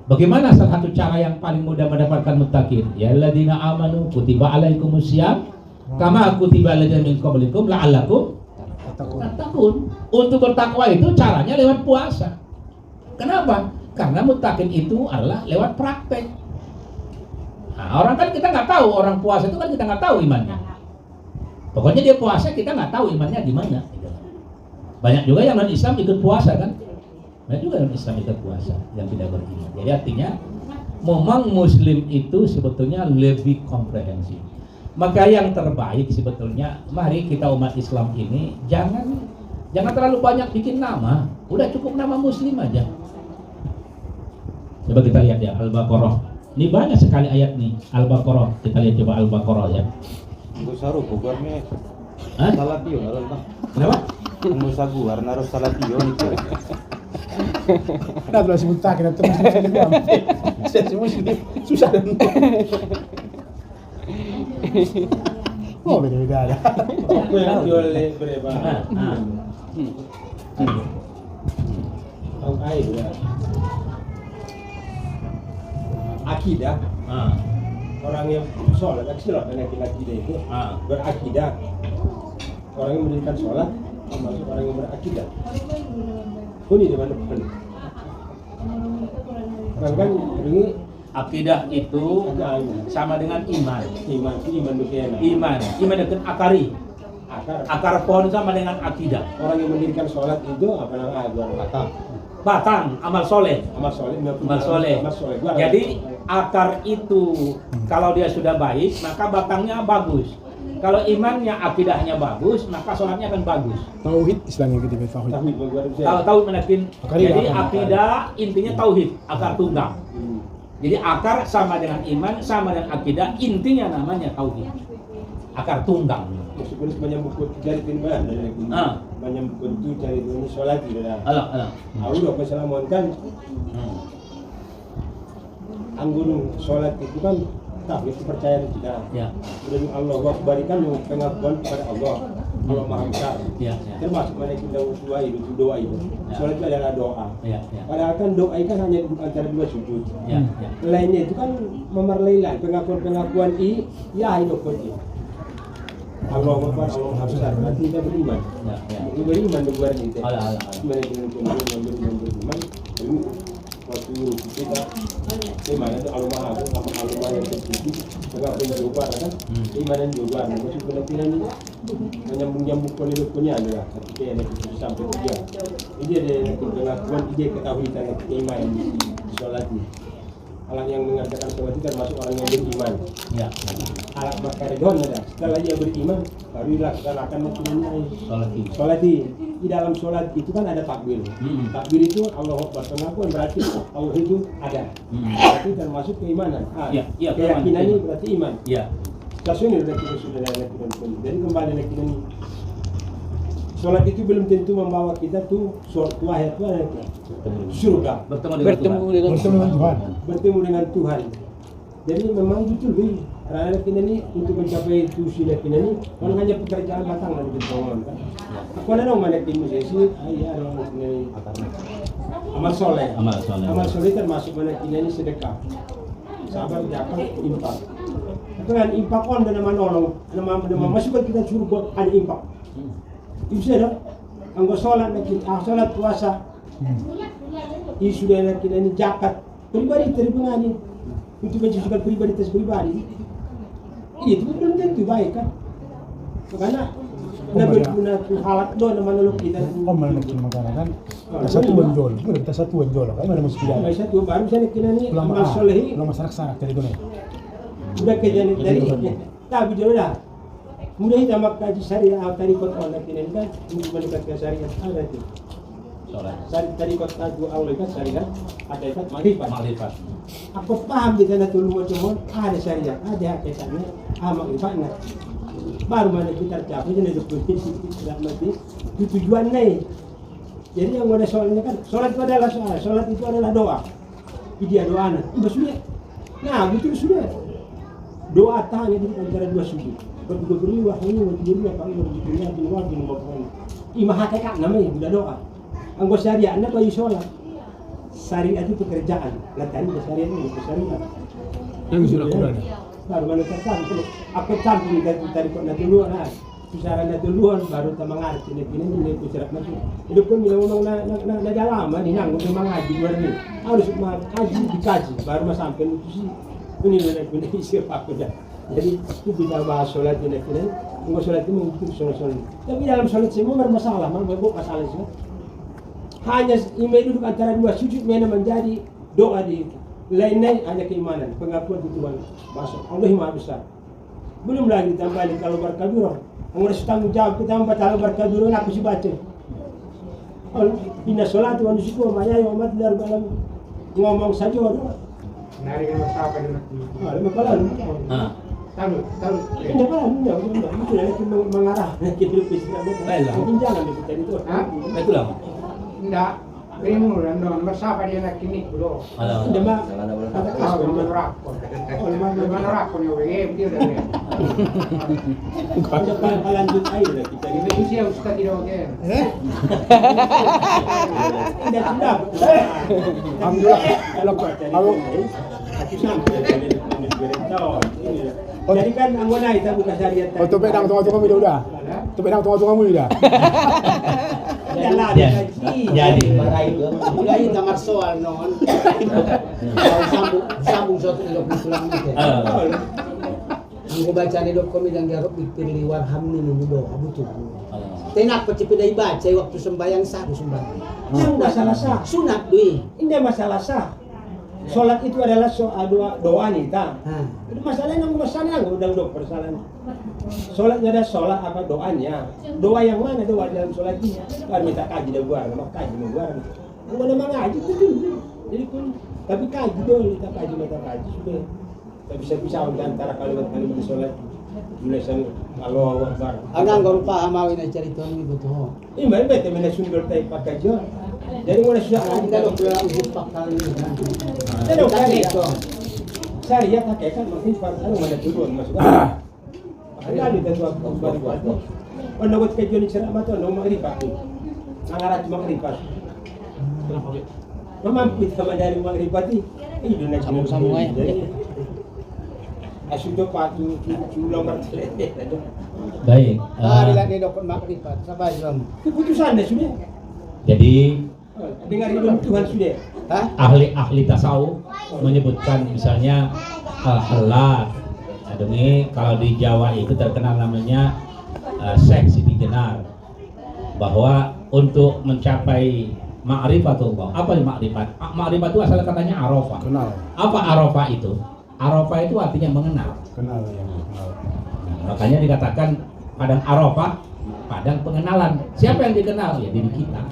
bagaimana salah satu cara yang paling mudah mendapatkan muttaqin? Ya alladzina amanu kutiba alaikumusiyam kama kutiba aladzina min qablikum la'allakum tattaqun. Untuk bertakwa itu caranya lewat puasa. Kenapa? Karena muttaqin itu adalah lewat praktek. Nah, orang kan kita nggak tahu, orang puasa itu kan kita nggak tahu imannya. Pokoknya dia puasa kita nggak tahu imannya gimana. Banyak juga yang non-Islam ikut puasa kan? Banyak juga yang non-Islam ikut puasa yang tidak beriman. Jadi artinya memang Muslim itu sebetulnya lebih komprehensif. Maka yang terbaik sebetulnya, mari kita umat Islam ini jangan terlalu banyak bikin nama. Udah cukup nama Muslim aja. Coba kita lihat ya Al-Baqarah. Ini banyak sekali ayat nih Al-Baqarah. Kita lihat coba Al-Baqarah ya. Gusaru bugarnya salatio nalon. Kenapa? Musagu warna harus salatio itu. Nah, kalau sebut tak, kita terus semua susah dan oh beda-beda ada. Aku yang jual berapa? Tahu air ya. Akidah. Orang yang sholat, akidah dan akidah itu berakidah. Orang yang mendirikan sholat termasuk orang yang berakidah. Ini di mana pun. kan ini Akidah itu sama dengan iman. iman begini. Iman itu akari. Akar Akar pohon sama dengan akidah. orang yang mendirikan sholat itu apa namanya? Batang amal soleh. Amal soleh. Amal soleh. Jadi akar itu kalau dia sudah baik, maka batangnya bagus. Kalau imannya, akidahnya bagus, maka sholatnya akan bagus. Tauhid istilahnya gitu, tauhid. Kalau tauhid menakin, Akari jadi akar. akidah intinya tauhid, akar tunggal. Jadi akar sama dengan iman, sama dengan akidah, intinya namanya tauhid. Akar tunggal. Meskipun banyak buku cari timbangan dari banyak buku itu cari ini sholat gitu dah. Alah. Aku udah kesalahan kan anggun sholat itu kan tauhid kepercayaan kita. Ya. Dan Allah berikan pengakuan kepada Allah. Allah Maha Besar. Ya. Termasuk mana kita doa itu. Sholat itu adalah doa. Ya. Padahal kan doa itu kan hanya antara dua sujud. Ya. Lainnya itu kan memerlailah pengakuan ya itu pun. Allah Akbar, Allah Maha Besar. Berarti kita beriman. Ya. Kita beriman dengan itu. Alah. Beriman. Ini waktu kita iman itu Allah Maha yang tertinggi. Pengakuan juga kan. Iman juga. Masih penelitian ini menyambung kondisi adalah ketika yang kita sampai dia. Ini ada pengakuan dia ketahui tentang keimanan di sholat ini. Orang yang mengatakan sholat itu termasuk orang yang beriman. Ya. Alat makaridon ada. Setelah dia beriman, baru dilaksanakan sholat ini. Di dalam sholat itu kan ada takbir. Takbir itu Allah Akbar, pengakuan berarti Allah itu ada. Berarti termasuk keimanan. Keyakinan ini berarti iman. Ya. Sesuai dengan kita sudah ada keyakinan. Jadi kembali lagi ini. Sholat itu belum tentu membawa kita tuh suatu akhir surga. Bertemu dengan Tuhan. Bertemu dengan Tuhan. Jadi memang betul karena kita ini untuk mencapai itu sila kita ini kan hanya pekerjaan batang lah di bangunan kan. Aku ada dong mana tim sesi, ayah orang ini amal soleh. Amal soleh termasuk mana kita ini sedekah. Sabar, zakat, infak. Tapi kan infak on dan nama nolong, nama masuk kita suruh buat ada infak. Itu sudah, anggota sholat puasa. Ini sudah kita ini zakat pribadi terpengaruh untuk mencukupi pribadi pribadi. Itu belum tentu baik kan? Karena berguna halat doa nama nolong kita. Mana nak negara kan? Satuan jol, kita satuan jol kan? Mana mesti dia? Satu baru saya kita ni amal soleh. Ulama sarak dari mana? Sudah kejadian dari tapi jodoh. Mudah kita makaji syariah tadi kot Allah kita kan untuk mendekatkan syariah ada itu. Tadi kot tahu Allah kan syariah ada itu makrifat. Aku paham di sana dulu macam ada syariah ada hakikatnya makrifatnya. Baru mana kita capai jadi definisi tidak mati tujuannya. Jadi yang ada soalnya kan sholat itu adalah sholat itu adalah doa. Dia doa itu sudah. Nah betul sudah. Doa tanya di antara dua sujud. Berdiri wahyu berdiri apa berdiri di luar di luar. Imah hakikat namanya sudah doa. Anggota syariah anda kalau sholat. Syariat itu pekerjaan. Latari syariat itu syariat. Yang sudah Quran. Baru mana tersampai. Aku sampai dari kota duluan. Bicara duluan baru kita mengerti ini bicara macam. Itu pun ngomong na dalam ni nang untuk mengaji luar ni. Harus mengaji dikaji baru sampai itu sih. Ini benar siapa aku dah. Jadi itu kita bahas sholat ini kan. Enggak sholat itu mungkin sholat. Tapi dalam sholat semua bermasalah, masalah semua. Hanya imam duduk antara dua sujud mana menjadi doa di lainnya hanya keimanan, pengakuan di Tuhan. Masuk Allah Maha Besar. Belum lagi tambah kalau berkabir. Mengurus tanggung jawab kita membaca berkabir aku sih baca. Inna sholat wa nusuku wa maya wa mat dar balam ngomong saja doa. Nari yang apa dengan Lima kalan. tahu. Ini apa? Itu lagi mengarah ke pilpres tidak mungkin jangan kita itu. Itu lah. Enggak, ini mulu dan bersama dia nak kini dulu. Dema Kata kau menerakon. Menerakon ya, dia dah. ada lanjut air kita ini. Ini sih ustaz tidak oke. Tidak sudah. Alhamdulillah. Kalau jadi kan anggota kita buka syariat. topik dah tengah-tengah mu dah. Topik dah tengah-tengah mu dah. Adalah Ya. dikaji. Jadi Udah ini kamar soal non. Sambung suatu ilok pulang itu. Ang baca ni dok kami yang garuk dipilih warhamni nudo abutu. Tenak pecipidai baca waktu sembahyang sah sembahyang. Yang masalah sah. Sunat dui. Ini masalah sah. Sholat itu adalah doa nita. Ha. Itu masalahnya yang masalahnya udah persoalan. Sholatnya ada sholat apa doanya? Doa yang mana doa dalam sholat ini? Kan minta kaji dah gua, mau kaji mau gua. Mana mengaji tu dulu. Jadi pun tapi kaji dulu minta kaji sudah. Tak bisa antara kalimat-kalimat sholat. Tulisan Allahu Akbar. Anang guru paham awin ay cerita ni betul. Ini baik temen sundul tay pakai jo. Jadi mana sudah Kita dok bela ujuk pakal ni. Jadi kali itu. Syariat hakikat makin fardu mana turun masuk. Ada di tentu baru waktu. Pada waktu kajian ceramah tu nomor ribat. Sangarat magribat. Mampu sama dari magribat ini. Dunia Sambung-sambung aja. Asudo patu culo martele. baik. Bila ni dok makrifat sabai rom. Keputusan dah sudah. Jadi Dengar hidup Tuhan sudah. Ha? ahli tasawuf menyebutkan misalnya al-halal. Ini kalau di Jawa itu terkenal namanya Syekh Siti Jenar, bahwa untuk mencapai ma'rifatullah. Apa ma'rifat? Ma'rifat itu asal katanya arafah. Kenal. Apa arafah itu? Arafah itu artinya mengenal. Kenal yang kenal. Makanya dikatakan padang arafah, padang pengenalan. Siapa yang dikenal? Ya diri kita.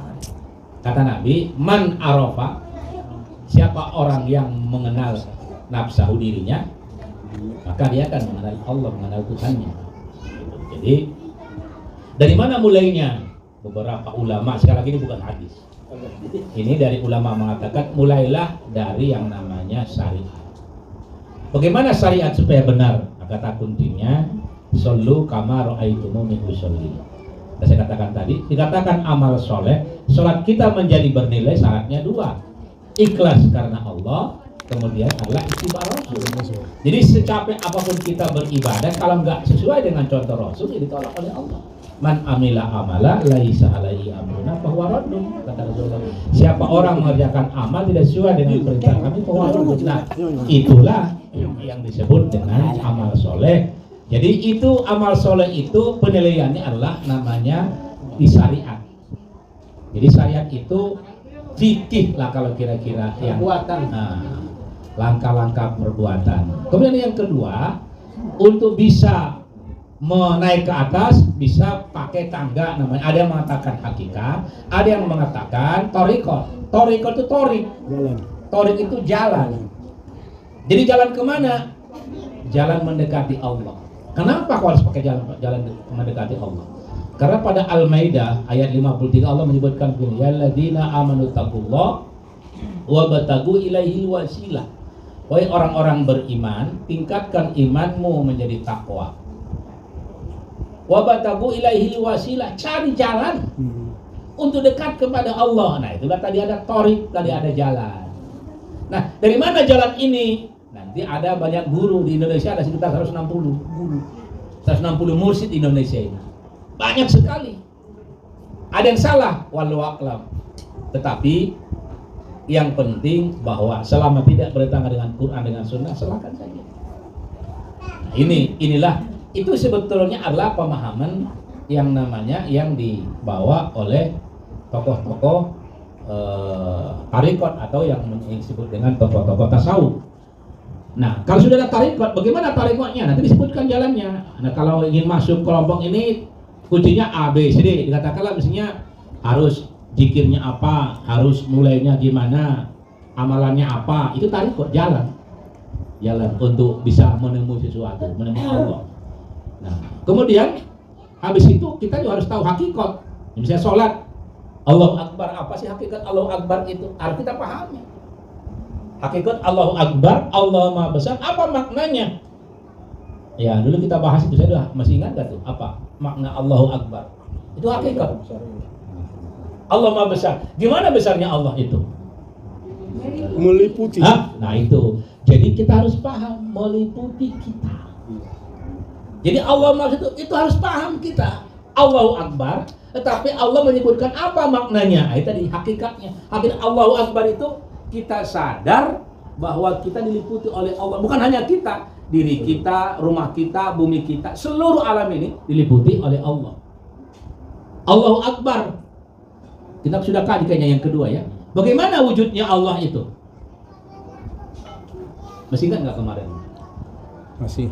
Kata Nabi, man arafah, siapa orang yang mengenal nafsahu dirinya, maka dia akan mengenal Allah, mengenal Tuhannya. Jadi dari mana mulainya? Beberapa ulama, sekali lagi ini bukan hadis. Ini dari ulama mengatakan mulailah dari yang namanya syariat. Bagaimana syariat supaya benar? Kata kuncinya, sallu kama ra'aitumuni usolli. Saya katakan tadi, dikatakan amal soleh, sholat kita menjadi bernilai syaratnya dua. Ikhlas karena Allah, kemudian adalah ittiba Rasul. Jadi secapek apapun kita beribadah, kalau nggak sesuai dengan contoh Rasul, ya ditolak oleh Allah. Man amila amala laisa alaihi amruna fahuwa raddun, kata Rasulullah. Siapa orang mengerjakan amal tidak sesuai dengan perintah kami, fahuwa raddun. Nah, itulah yang disebut dengan amal soleh. Jadi itu amal soleh itu penilaiannya adalah namanya di syariat. Jadi syariat itu fikih lah kalau kira-kira yang Perbuatan. langkah-langkah perbuatan. Kemudian yang kedua, untuk bisa menaik ke atas bisa pakai tangga namanya. Ada yang mengatakan hakikat, ada yang mengatakan torikot. Torikot itu torik. Jalan. Torik itu jalan. Jadi jalan kemana? Jalan mendekati Allah. Kenapa kau harus pakai jalan mendekati Allah? Karena pada Al-Maidah ayat 53 Allah menyebutkan ya alladzina amanu taqullah wa batagu ilaihi wasilah. Wahai orang-orang beriman, tingkatkan imanmu menjadi takwa. Wa batagu ilaihi wasilah, cari jalan untuk dekat kepada Allah. Nah, itulah tadi ada torik, tadi ada jalan. Nah, dari mana jalan ini? Nanti ada banyak guru di Indonesia, ada sekitar 160 guru, 160 mursyid di Indonesia ini. Banyak sekali. Ada yang salah, wallahu a'lam. Tetapi yang penting bahwa selama tidak bertentangan dengan Quran dengan Sunnah, silakan saja. Nah, inilah itu sebetulnya adalah pemahaman yang namanya yang dibawa oleh tokoh-tokoh tarikot atau yang disebut dengan tokoh-tokoh tasawuf. Nah, kalau sudah ada tarikot, bagaimana tarikotnya? Nanti disebutkan jalannya. Nah, kalau ingin masuk kelompok ini, kuncinya A, B, C, D. Dikatakanlah misalnya harus zikirnya apa, harus mulainya gimana, amalannya apa. Itu tarikot, jalan untuk bisa menemui sesuatu, menemui Allah. Nah, kemudian habis itu kita juga harus tahu hakikat. Misalnya sholat, Allahu Akbar, apa sih hakikat Allahu Akbar itu? Harus kita pahami. Hakikat Allahu Akbar, Allah Maha Besar, apa maknanya? Ya, dulu kita bahas itu, saya masih ingat gak tuh? Apa makna Allahu Akbar? Itu hakikat. Allah Maha Besar. Gimana besarnya Allah itu? Meliputi. Nah itu. Jadi kita harus paham, meliputi kita. Jadi Allah maksud itu harus paham kita. Allahu Akbar, tetapi Allah menyebutkan apa maknanya. Itu tadi hakikatnya. Hakikat Allahu Akbar itu kita sadar bahwa kita diliputi oleh Allah. Bukan hanya kita, diri kita, rumah kita, bumi kita, seluruh alam ini diliputi oleh Allah. Allahu Akbar. Kita sudah kaji kayaknya yang kedua ya. Bagaimana wujudnya Allah itu? Masih ingat nggak kemarin? Masih.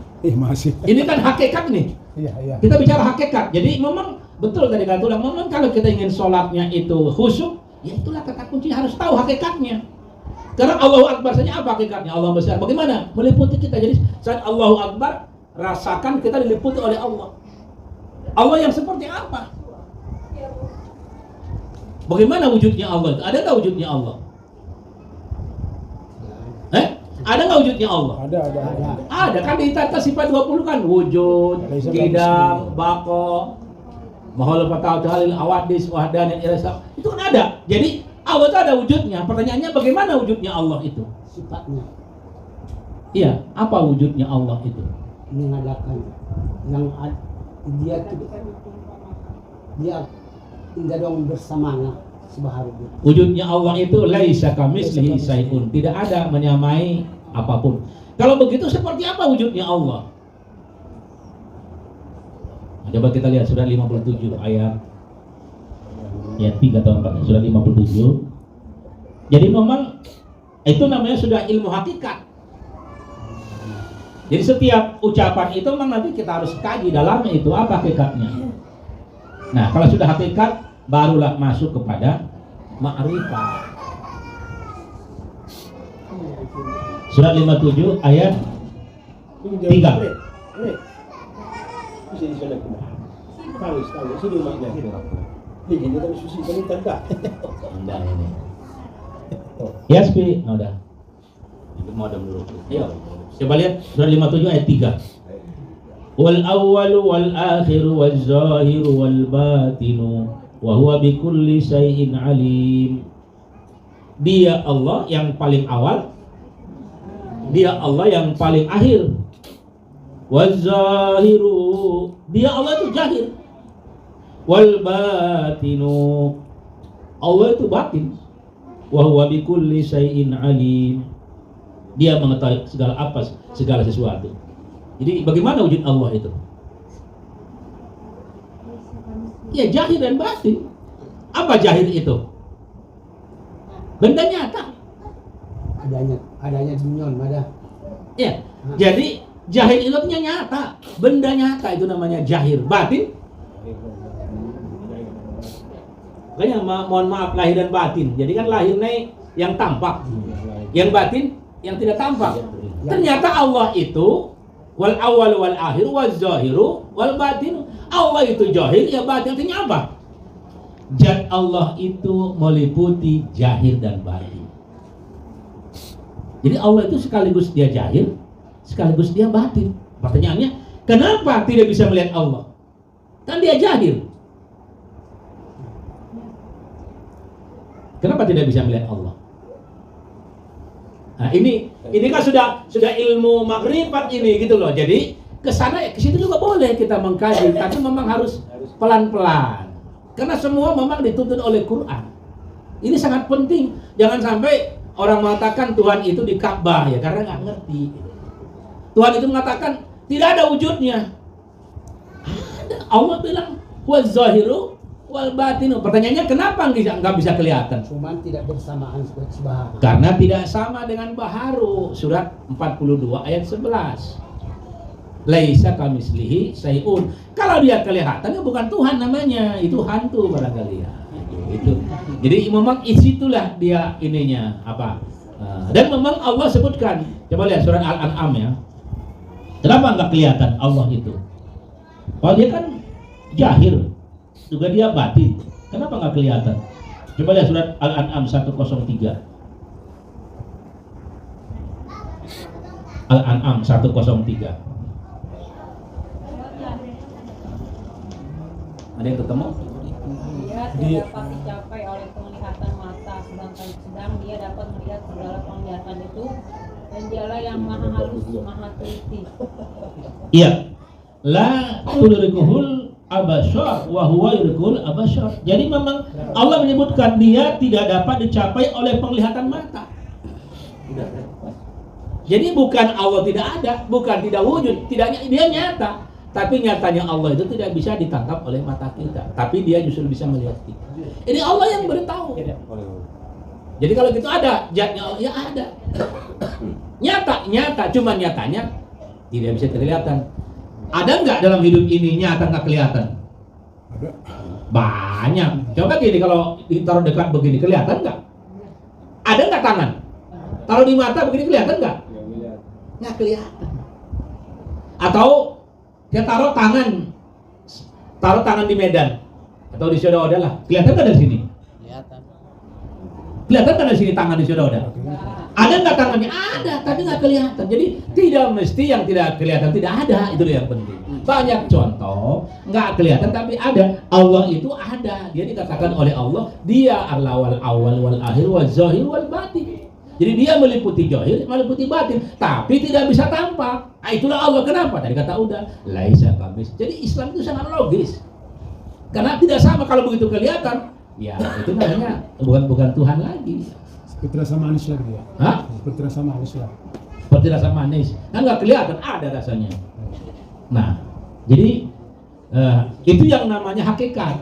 Ini kan hakikat nih. Iya. Kita bicara hakikat. Jadi memang betul tadi kata ulang. Memang kalau kita ingin sholatnya itu khusyuk, ya itulah kata kunci, harus tahu hakikatnya. Karena Allahu Akbar saja apa hakikatnya? Allah besar. Bagaimana? Meliputi kita. Jadi saat Allahu Akbar, rasakan kita diliputi oleh Allah. Allah yang seperti apa? Bagaimana wujudnya Allah itu? Ada nggak wujudnya Allah? Ada nggak wujudnya Allah? Ada kan di tata sifat 20 kan wujud, qidam, baqa, mahal fatah halil awadis wahdan irasa. Itu kan ada. Jadi Allah itu ada wujudnya. Pertanyaannya bagaimana wujudnya Allah itu? Sifatnya Iya, apa wujudnya Allah itu? mengadakan yang dia tidak dong bersamanya sebaharu. Wujudnya Allah itu laisa kamitslihi syai'un, tidak ada menyamai apapun. Kalau begitu seperti apa wujudnya Allah? Coba kita lihat surat 57 ayat 3 atau 4, surat 57. Jadi memang itu namanya sudah ilmu hakikat. Jadi setiap ucapan itu memang nanti kita harus kaji dalamnya itu apa hakikatnya. Nah, kalau sudah hakikat barulah masuk kepada ma'rifah. Surat 57 ayat 3. Ya, Spi. Nah, udah. Itu modem dulu. Ayo. Coba lihat surat 57 ayat 3. Wal awwalu wal akhiru wal zahiru wal batinu wa huwa bikulli syai'in alim. Dia Allah yang paling awal, dia Allah yang paling akhir. Wal zahiru, dia Allah itu zahir. Wal batinu, Allah itu batin. Wa huwa bikulli syai'in alim. Dia mengetahui segala sesuatu. Jadi bagaimana wujud Allah itu? Ya zahir dan batin. Apa zahir itu? Benda nyata. Adanya dunyon ada. Ya. Jadi zahir itu artinya nyata. Benda nyata itu namanya zahir. Batin? Makanya mohon maaf lahir dan batin. Jadi kan lahirnya yang tampak. Yang batin yang tidak tampak. Ternyata Allah itu wal awal wal akhir wal zahiru wal batin. Allah itu zahir, ya batin, artinya apa? Zat Allah itu meliputi zahir dan batin. Jadi Allah itu sekaligus dia zahir, sekaligus dia batin. Pertanyaannya, kenapa tidak bisa melihat Allah? Kan dia zahir. Kenapa tidak bisa melihat Allah? Nah, ini kan sudah ilmu makrifat ini gitu loh. Jadi ke situ juga boleh kita mengkaji, tapi memang harus pelan-pelan. Karena semua memang dituntut oleh Quran. Ini sangat penting. Jangan sampai orang mengatakan Tuhan itu di Ka'bah ya karena nggak ngerti. Tuhan itu mengatakan tidak ada wujudnya. Ada. Allah bilang wal zahiru wal batinu. Pertanyaannya kenapa nggak bisa kelihatan? Cuman tidak bersamaan seperti sebaharu. Karena tidak sama dengan baharu. Surat 42 ayat 11. Laisa kamitslihi syai'un. Kalau dia kelihatannya bukan Tuhan namanya, itu hantu barangkali ya. Itu. Jadi memang isitulah dia ininya apa? Dan memang Allah sebutkan. Coba lihat surat Al-An'am ya. Kenapa nggak kelihatan Allah itu? Kalau dia kan zahir, juga dia batin. Kenapa nggak kelihatan? Coba lihat surat Al-An'am 103. Al-An'am 103. Ada yang ketemu? Dia tidak dapat dicapai oleh penglihatan mata, sedang dia dapat melihat segala penglihatan itu, dan dialah yang maha halus, maha teliti. Iya. La tudrikuhul abashar wa huwa yudrikul abashar. Jadi memang Allah menyebutkan dia tidak dapat dicapai oleh penglihatan mata. Jadi bukan Allah tidak ada, bukan tidak wujud, tidaknya dia nyata. Tapi nyatanya Allah itu tidak bisa ditangkap oleh mata kita, tapi dia justru bisa melihat kita. Ini Allah yang beritahu. Jadi kalau gitu ada, zatnya Allah ya ada. Nyata, cuma nyatanya tidak bisa kelihatan. Ada nggak dalam hidup ini nyata nggak kelihatan? Ada. Banyak. Coba gini, kalau ditaruh dekat begini kelihatan nggak? Ada nggak tangan? Taruh di mata begini kelihatan nggak? Nggak kelihatan. Atau dia taruh tangan di Medan atau di Soda lah, kelihatan nggak dari sini? Kelihatan kan dari sini tangan di Soda? Ada nggak tangannya? Ada, tapi nggak kelihatan. Jadi tidak mesti yang tidak kelihatan tidak ada, itu yang penting. Banyak contoh nggak kelihatan tapi ada. Allah itu ada. Dia dikatakan oleh Allah, dia adalah wal awal wal akhir wal zahir wal batin. Jadi dia meliputi zahir, meliputi batin, tapi tidak bisa tampak. Nah, itulah Allah. Kenapa? Tadi kata udah, laisa kamis. Jadi Islam itu sangat logis. Karena tidak sama kalau begitu kelihatan. Ya, itu namanya bukan Tuhan lagi. Seperti rasa manis lagi ya. Hah? Seperti rasa manis lah. Seperti rasa manis. Kan nggak kelihatan, ada rasanya. Nah, jadi itu yang namanya hakikat.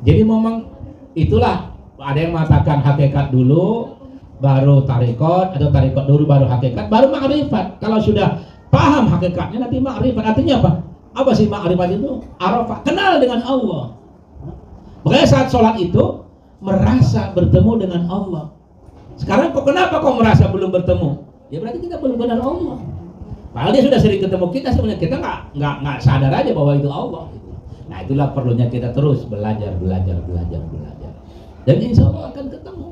Jadi memang itulah ada yang mengatakan hakikat dulu, baru tarikot, atau tarikot dulu baru hakikat, baru ma'rifat. Kalau sudah paham hakikatnya nanti ma'rifat. Artinya apa? Apa sih ma'rifat itu? Arafah, kenal dengan Allah. Makanya saat sholat itu merasa bertemu dengan Allah. Sekarang kenapa kok merasa belum bertemu? Ya berarti kita belum kenal Allah. Padahal dia sudah sering ketemu kita, sebenarnya kita nggak sadar aja bahwa itu Allah. Nah itulah perlunya kita terus belajar. Dan insya Allah akan ketemu.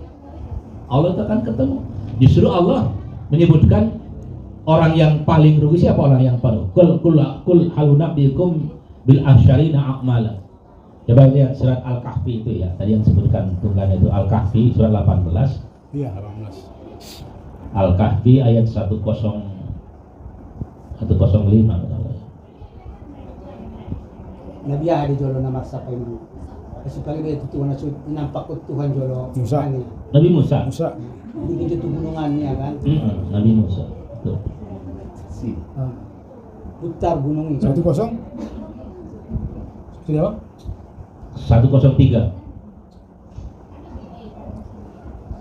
Allah itu akan ketemu. Justru Allah menyebutkan orang yang paling rugi siapa? Orang yang paling kul halunabbikum bil asyarina a'mala. Coba lihat surat Al-Kahfi itu ya, tadi yang disebutkan tunggangan itu Al-Kahfi surat 18. Iya, 18. Al-Kahfi ayat 105. Nabi ada jolo nama siapa ini? Supaya dia itu Tuhan nampak Tuhan jolo. Musa. Nabi Musa. Di itu gunungannya kan. Nabi Musa. Betul. Putar gunung itu. 10. Sudah apa? 103.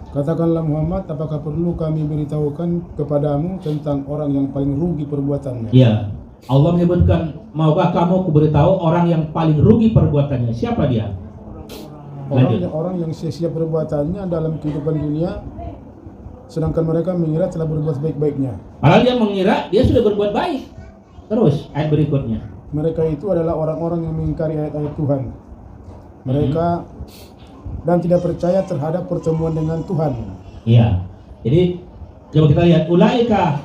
Katakanlah Muhammad, apakah perlu kami beritahukan kepadamu tentang orang yang paling rugi perbuatannya? Ya, Allah menyebutkan, maukah kamu kuberitahu orang yang paling rugi perbuatannya? Siapa dia? Orang yang sia-sia perbuatannya dalam kehidupan dunia, sedangkan mereka mengira telah berbuat baik-baiknya. Padahal dia mengira dia sudah berbuat baik. Terus ayat berikutnya. Mereka itu adalah orang-orang yang mengingkari ayat-ayat Tuhan. Mereka dan tidak percaya terhadap pertemuan dengan Tuhan. Iya. Jadi coba kita lihat ulaika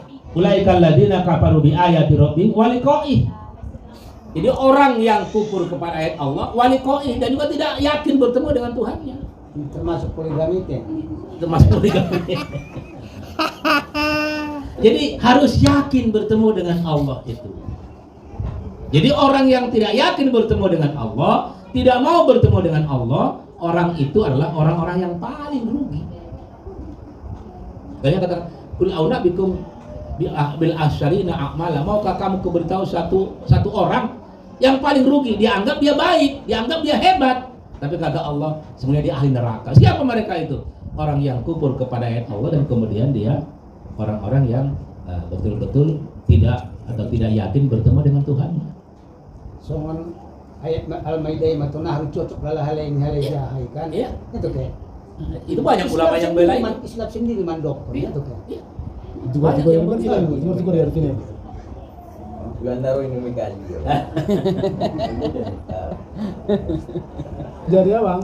alladziina kafaru bi ayati rabbihim wa liqa'ih. Jadi orang yang kufur kepada ayat Allah wa liqa'ih dan juga tidak yakin bertemu dengan Tuhannya. Termasuk poligami itu. Termasuk poligami. Jadi harus yakin bertemu dengan Allah itu. Jadi orang yang tidak yakin bertemu dengan Allah, tidak mau bertemu dengan Allah, orang itu adalah orang-orang yang paling rugi. Kayaknya kata kul a'unabbikum bil asyarina a'mala. Maukah kamu kuberitahu satu orang yang paling rugi? Dianggap dia baik, dianggap dia hebat, tapi kata Allah sebenarnya dia ahli neraka. Siapa mereka itu? Orang yang kufur kepada ayat Allah dan kemudian dia orang-orang yang betul-betul tidak yakin bertemu dengan Tuhan. Soalnya ayat Al-Maidah itu harus cocok dalam hal yang jahai kan? Iya. Itu kayak. Itu banyak ulama yang belain. Islam sendiri mandok. Iya. Itu kayak. Iya. Itu berarti dari artinya. Gandaro ini mekanik. Jadi apa?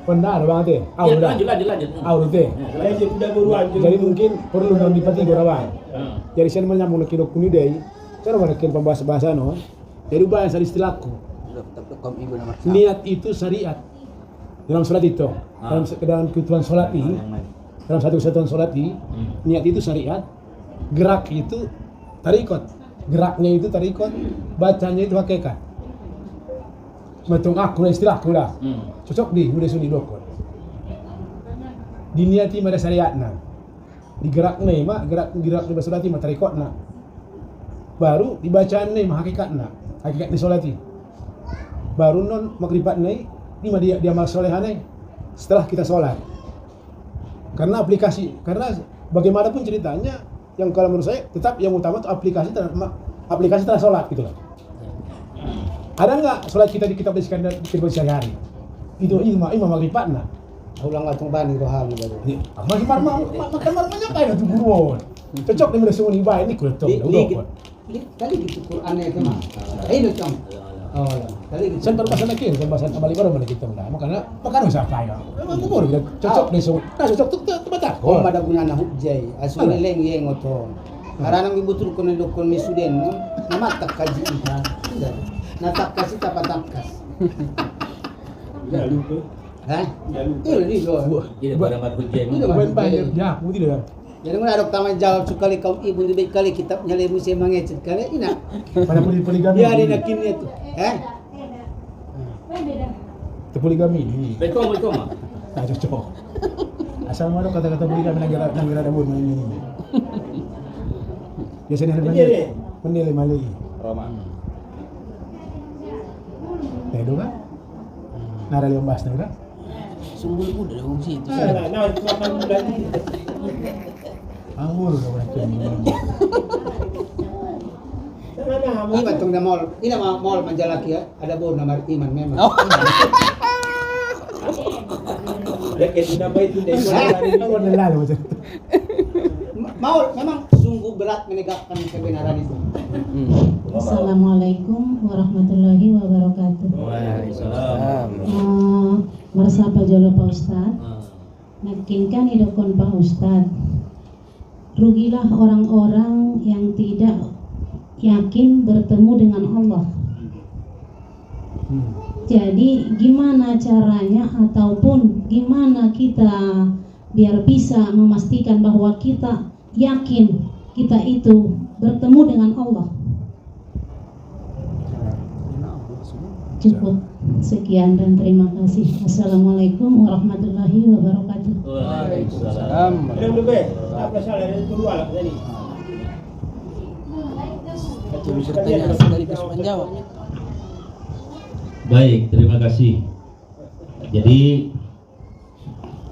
Pendar bang teh. Lanjut. Jadi mungkin perlu yang dipati gorawan. Jadi saya menyambung lagi dokun deh. Cara mereka pembahas-bahasa no. Jadi bahasa istilahku. Niat itu syariat dalam sholat itu. Dalam kebutuhan sholat ini, dalam satu kesatuan sholat ini, niat itu syariat. Gerak itu tarikot. Geraknya itu tarikot. Bacanya itu hakikat. Metung aku lah istilah aku lah. Cocok di udah suni dokon. Diniati pada syariatna. Digerak nih mak gerak di basolati mak tarikotna. Baru dibacaan nih mak hakikatna. Hakikat di solati. Baru non magribat nih ini dia amal solehan setelah kita sholat. Karena karena bagaimanapun ceritanya yang kalau menurut saya tetap yang utama itu aplikasi setelah sholat gitu loh. Ada nggak sholat kita di kitab sehari-hari? Itu imam magribat nah. Ulang latung bani rohani baru. Masih makan marmanya kayak itu buruan. Cocok nih udah semua ibadah ini kulit Kali gitu Qur'annya itu mah. Ayo dong. Oh, kali gitu. Sen perbahasan lagi, perbahasan amal ibadah mana kita udah. Makanya usah kaya. Memang umur kita cocok deh semua. Nah cocok tuh tempat. Oh, pada gunana hujai. Asune leng yeng oto. Karena nang ibutul kono dokon misuden, nama tak kaji. Nah tak kasih tapatamkas. Ya lupa. Hah? Ini loh. Ini pada hujan. Ini Main banyak. Ya, mungkin tidak. Jadi mana adok taman jawab sekali kaum ibu lebih kali kitabnya lebu saya mangecet kali ini nak. Pada poligami. Dia ada nakinnya tuh. Itu poligami. Betul. Nah cocok. Asal mana kata-kata poligami negara ada buat ini. Biasanya menilai malai. Roma. Itu kan? Nara liang bahas kan? Sungguh udah ada fungsi itu. Nah, selama bulan ini. Anggur udah berarti. Ini batung na mall. Ini mall Manjalaki ya. Ada bor nama Iman memang. Ya kayak nama itu deh. Anggur lalu macam. Mall memang sungguh berat menegakkan kebenaran itu. Assalamualaikum warahmatullahi wabarakatuh. Waalaikumsalam. Mersapa jolo Pak Ustad. Nakinkan idokon Pak Ustad. Rugilah orang-orang yang tidak yakin bertemu dengan Allah. Jadi gimana caranya ataupun gimana kita biar bisa memastikan bahwa kita yakin kita itu bertemu dengan Allah. Cukup sekian dan terima kasih. Assalamualaikum warahmatullahi wabarakatuh. Waalaikumsalam. Ada lebih. Apa salah dari kedua lah tadi. Pertanyaan sekaligus menjawab. Baik, terima kasih. Jadi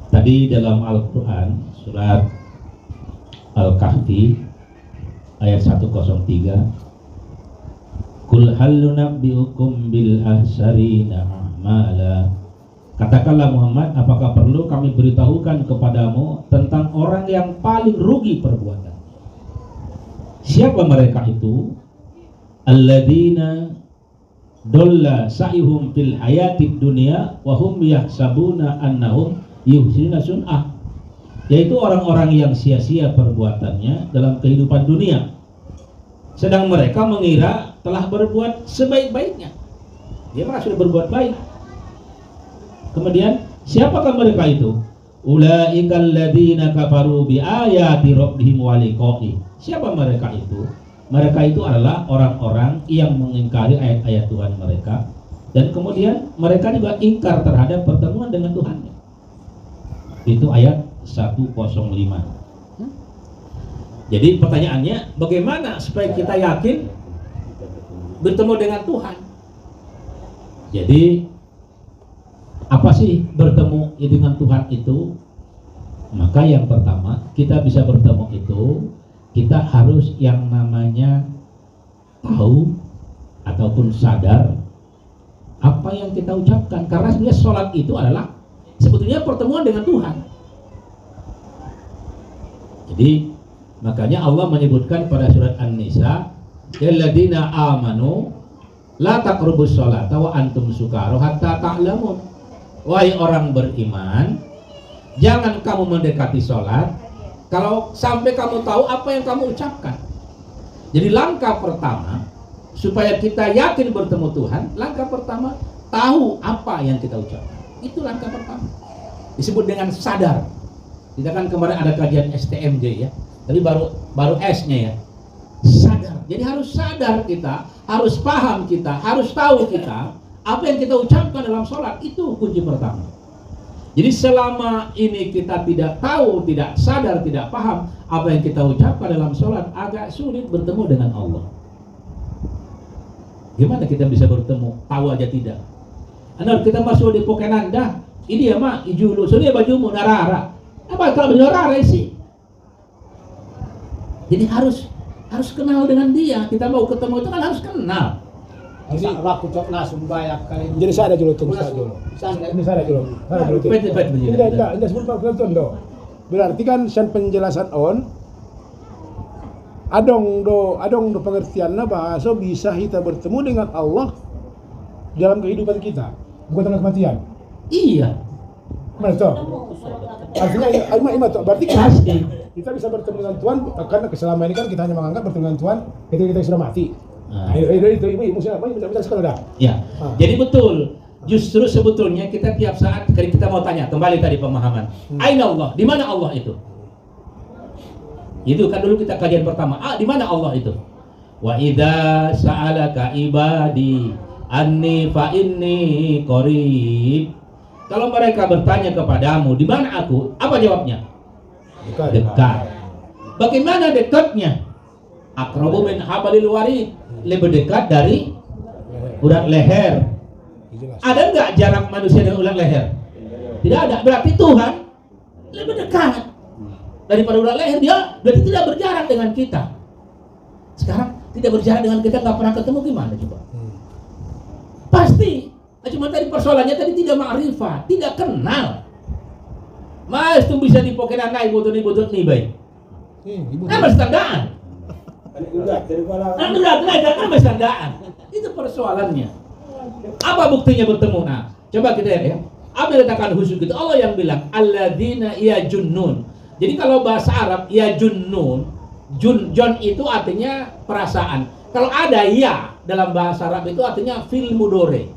tadi dalam Al-Quran surat Al-Kahfi ayat 103, Qul hal nunabbi'ukum bil ahsarina a'mala. Katakanlah Muhammad, apakah perlu kami beritahukan kepadamu tentang orang yang paling rugi perbuatan? Siapa mereka itu? Alladzina dolla sa'ihum fil hayatid dunya wa hum yahsabuna annahum yuhsinuna sun'ah. Yaitu orang-orang yang sia-sia perbuatannya dalam kehidupan dunia, sedang mereka mengira telah berbuat sebaik-baiknya. Dia merasa sudah berbuat baik. Kemudian siapakah mereka itu? Ulaikal ladzina kafaru bi ayati rabbihim wa liqa'i. Siapa mereka itu? Mereka itu adalah orang-orang yang mengingkari ayat-ayat Tuhan mereka, dan kemudian mereka juga ingkar terhadap pertemuan dengan Tuhannya. Itu ayat 105. Jadi pertanyaannya, bagaimana supaya kita yakin bertemu dengan Tuhan? Jadi apa sih bertemu dengan Tuhan itu? Maka yang pertama, kita bisa bertemu itu, kita harus yang namanya tahu ataupun sadar apa yang kita ucapkan. Karena sebenarnya sholat itu adalah sebetulnya pertemuan dengan Tuhan. Jadi makanya Allah menyebutkan pada surat An-Nisa, "Alladzina amanu la taqrabus sholata wa antum sukara hatta ta'lamun." Wahai orang beriman, jangan kamu mendekati sholat kalau sampai kamu tahu apa yang kamu ucapkan. Jadi langkah pertama supaya kita yakin bertemu Tuhan, langkah pertama tahu apa yang kita ucapkan. Itu langkah pertama. Disebut dengan sadar. Kita kan kemarin ada kajian STMJ ya. Tapi baru S-nya ya. Sadar. Jadi harus sadar kita, harus paham kita, harus tahu kita Apa yang kita ucapkan dalam sholat itu kunci pertama. Jadi selama ini kita tidak tahu, tidak sadar, tidak paham apa yang kita ucapkan dalam sholat, agak sulit bertemu dengan Allah. Gimana kita bisa bertemu? Tahu aja tidak. Anak kita masuk di pokenanda, ini ya mak, ijulu, sudah bajumu narara. Apa kalau narara sih? Jadi harus kenal dengan dia. Kita mau ketemu itu kan harus kenal. Jadi aku cok nasumbayak kali. Jadi saya ada dulu tuh, saya dulu. Ini saya dulu. Saya dulu. Tidak sebut Pak Kelton do. Berarti kan sen penjelasan on adong do pengertiannya bahasa bisa kita bertemu dengan Allah dalam kehidupan kita, bukan dalam kematian. Iya. Mana tuh? Artinya ima tuh. Berarti kan kita bisa bertemu dengan Tuhan karena selama ini kan kita hanya menganggap bertemu dengan Tuhan ketika kita sudah mati. Itu ibu musim sekali dah. Ya. Jadi betul. Justru sebetulnya kita tiap saat kita mau tanya kembali tadi pemahaman. Aina Allah? Di mana Allah itu? Itu kan dulu kita kajian pertama. Di mana Allah itu? Wa idza sa'alaka ibadi anni fa inni qarib. Kalau mereka bertanya kepadamu, di mana aku? Apa jawabnya? Dekat. Bagaimana dekatnya? Aqrabu min hablil warid. Lebih dekat dari urat leher. Ada nggak jarak manusia dengan urat leher? Tidak ada. Berarti Tuhan lebih dekat daripada urat leher. Dia berarti tidak berjarak dengan kita. Sekarang tidak berjarak dengan kita, nggak pernah ketemu, gimana coba? Pasti. Cuma tadi persoalannya tadi tidak ma'rifah, tidak kenal. Mas itu bisa dipokenan naik butut nih baik. Nah berstandaan. Kan berstandaan. Itu persoalannya. Apa buktinya bertemu? Nah, coba kita lihat ya. Apa yang dikatakan khusyuk itu? Allah yang bilang alladzina yajunnun. Jadi kalau bahasa Arab yajunnun, jon itu artinya perasaan. Kalau ada ya dalam bahasa Arab itu artinya fil mudore.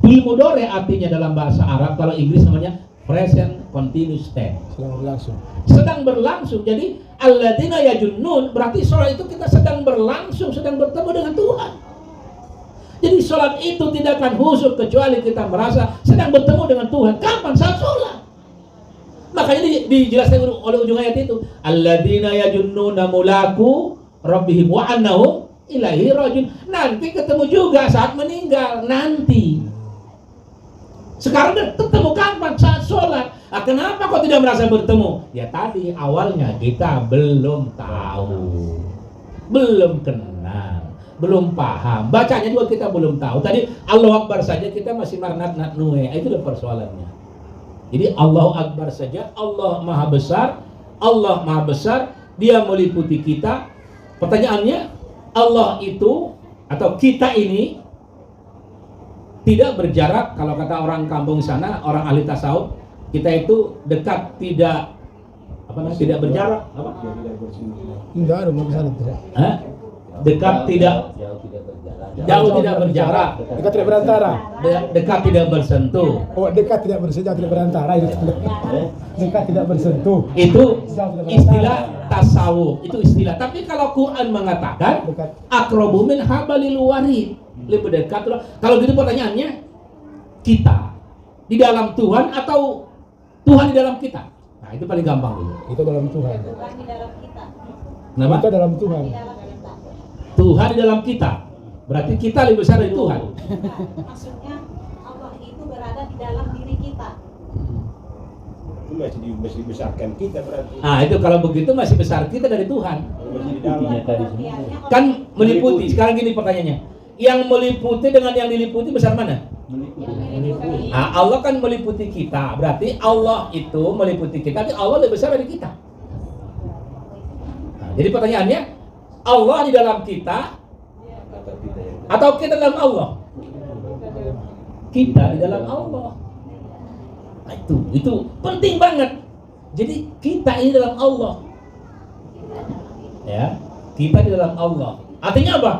Fil mudore artinya dalam bahasa Arab, kalau Inggris namanya present continuous tense. Sedang berlangsung. Jadi alladzina yajunnun berarti sholat itu kita sedang berlangsung, sedang bertemu dengan Tuhan. Jadi sholat itu tidak akan khusyuk kecuali kita merasa sedang bertemu dengan Tuhan. Kapan? Saat sholat. Makanya dijelaskan oleh ujung ayat itu, alladzina yajunnuna mulaku rabbihim wa annahum ilaihi rajiun. Nanti ketemu juga saat meninggal nanti. Sekarang ketemu kapan? Saat sholat. Kenapa kok tidak merasa bertemu? Ya tadi awalnya kita belum tahu, belum kenal, belum paham. Bacanya juga kita belum tahu. Tadi Allahu Akbar saja kita masih marnat nuwe. Itulah persoalannya. Jadi Allahu Akbar saja, Allah Maha Besar, Allah Maha Besar, Dia meliputi kita. Pertanyaannya, Allah itu atau kita ini tidak berjarak. Kalau kata orang kampung sana, orang ahli tasawuf, kita itu dekat, tidak tidak berjarak. Apa? Enggak ada mau kesana tidak. Dekat tidak, jauh tidak berjarak. Dekat tidak berantara. Dekat tidak bersentuh. Oh, dekat tidak bersentuh, tidak berantara itu. Dekat tidak bersentuh. Itu istilah tasawuf, itu istilah. Tapi kalau Quran mengatakan aqrabu min hablil warid, lebih dekat. Kalau gitu pertanyaannya, kita di dalam Tuhan atau Tuhan di dalam kita? Nah, itu paling gampang dulu. Itu dalam Tuhan. Tuhan di dalam kita. Kenapa? Kita dalam Tuhan. Tuhan di dalam kita. Berarti kita lebih besar dari Tuhan. Maksudnya Allah itu berada di dalam diri kita. Itu masih dibesarkan kita berarti. Nah, itu kalau begitu masih besar kita dari Tuhan. Masih di dalam. Kan meliputi. Sekarang gini pertanyaannya. Yang meliputi dengan yang diliputi besar mana? Meliputi. Nah, Allah kan meliputi kita. Berarti Allah itu meliputi kita. Tapi Allah lebih besar dari kita. Nah, jadi pertanyaannya, Allah di dalam kita atau kita dalam Allah? Kita di dalam Allah. Nah, itu penting banget. Jadi kita ini dalam Allah. Ya, kita di dalam Allah. Artinya apa?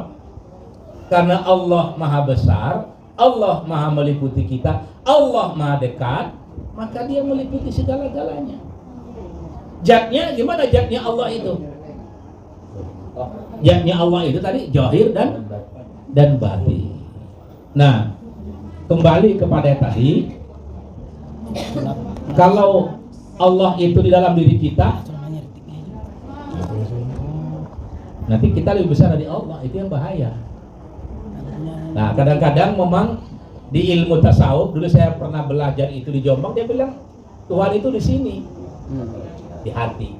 Karena Allah Maha Besar, Allah Maha meliputi kita, Allah Maha dekat, maka Dia meliputi segala-galanya. Zatnya gimana zatnya Allah itu? Zatnya Allah itu tadi zahir dan batin. Nah, kembali kepada tadi, kalau Allah itu di dalam diri kita, nanti kita lebih besar dari Allah, itu yang bahaya. Nah, kadang-kadang memang di ilmu tasawuf, dulu saya pernah belajar itu di Jombang, dia bilang Tuhan itu di sini, di hati.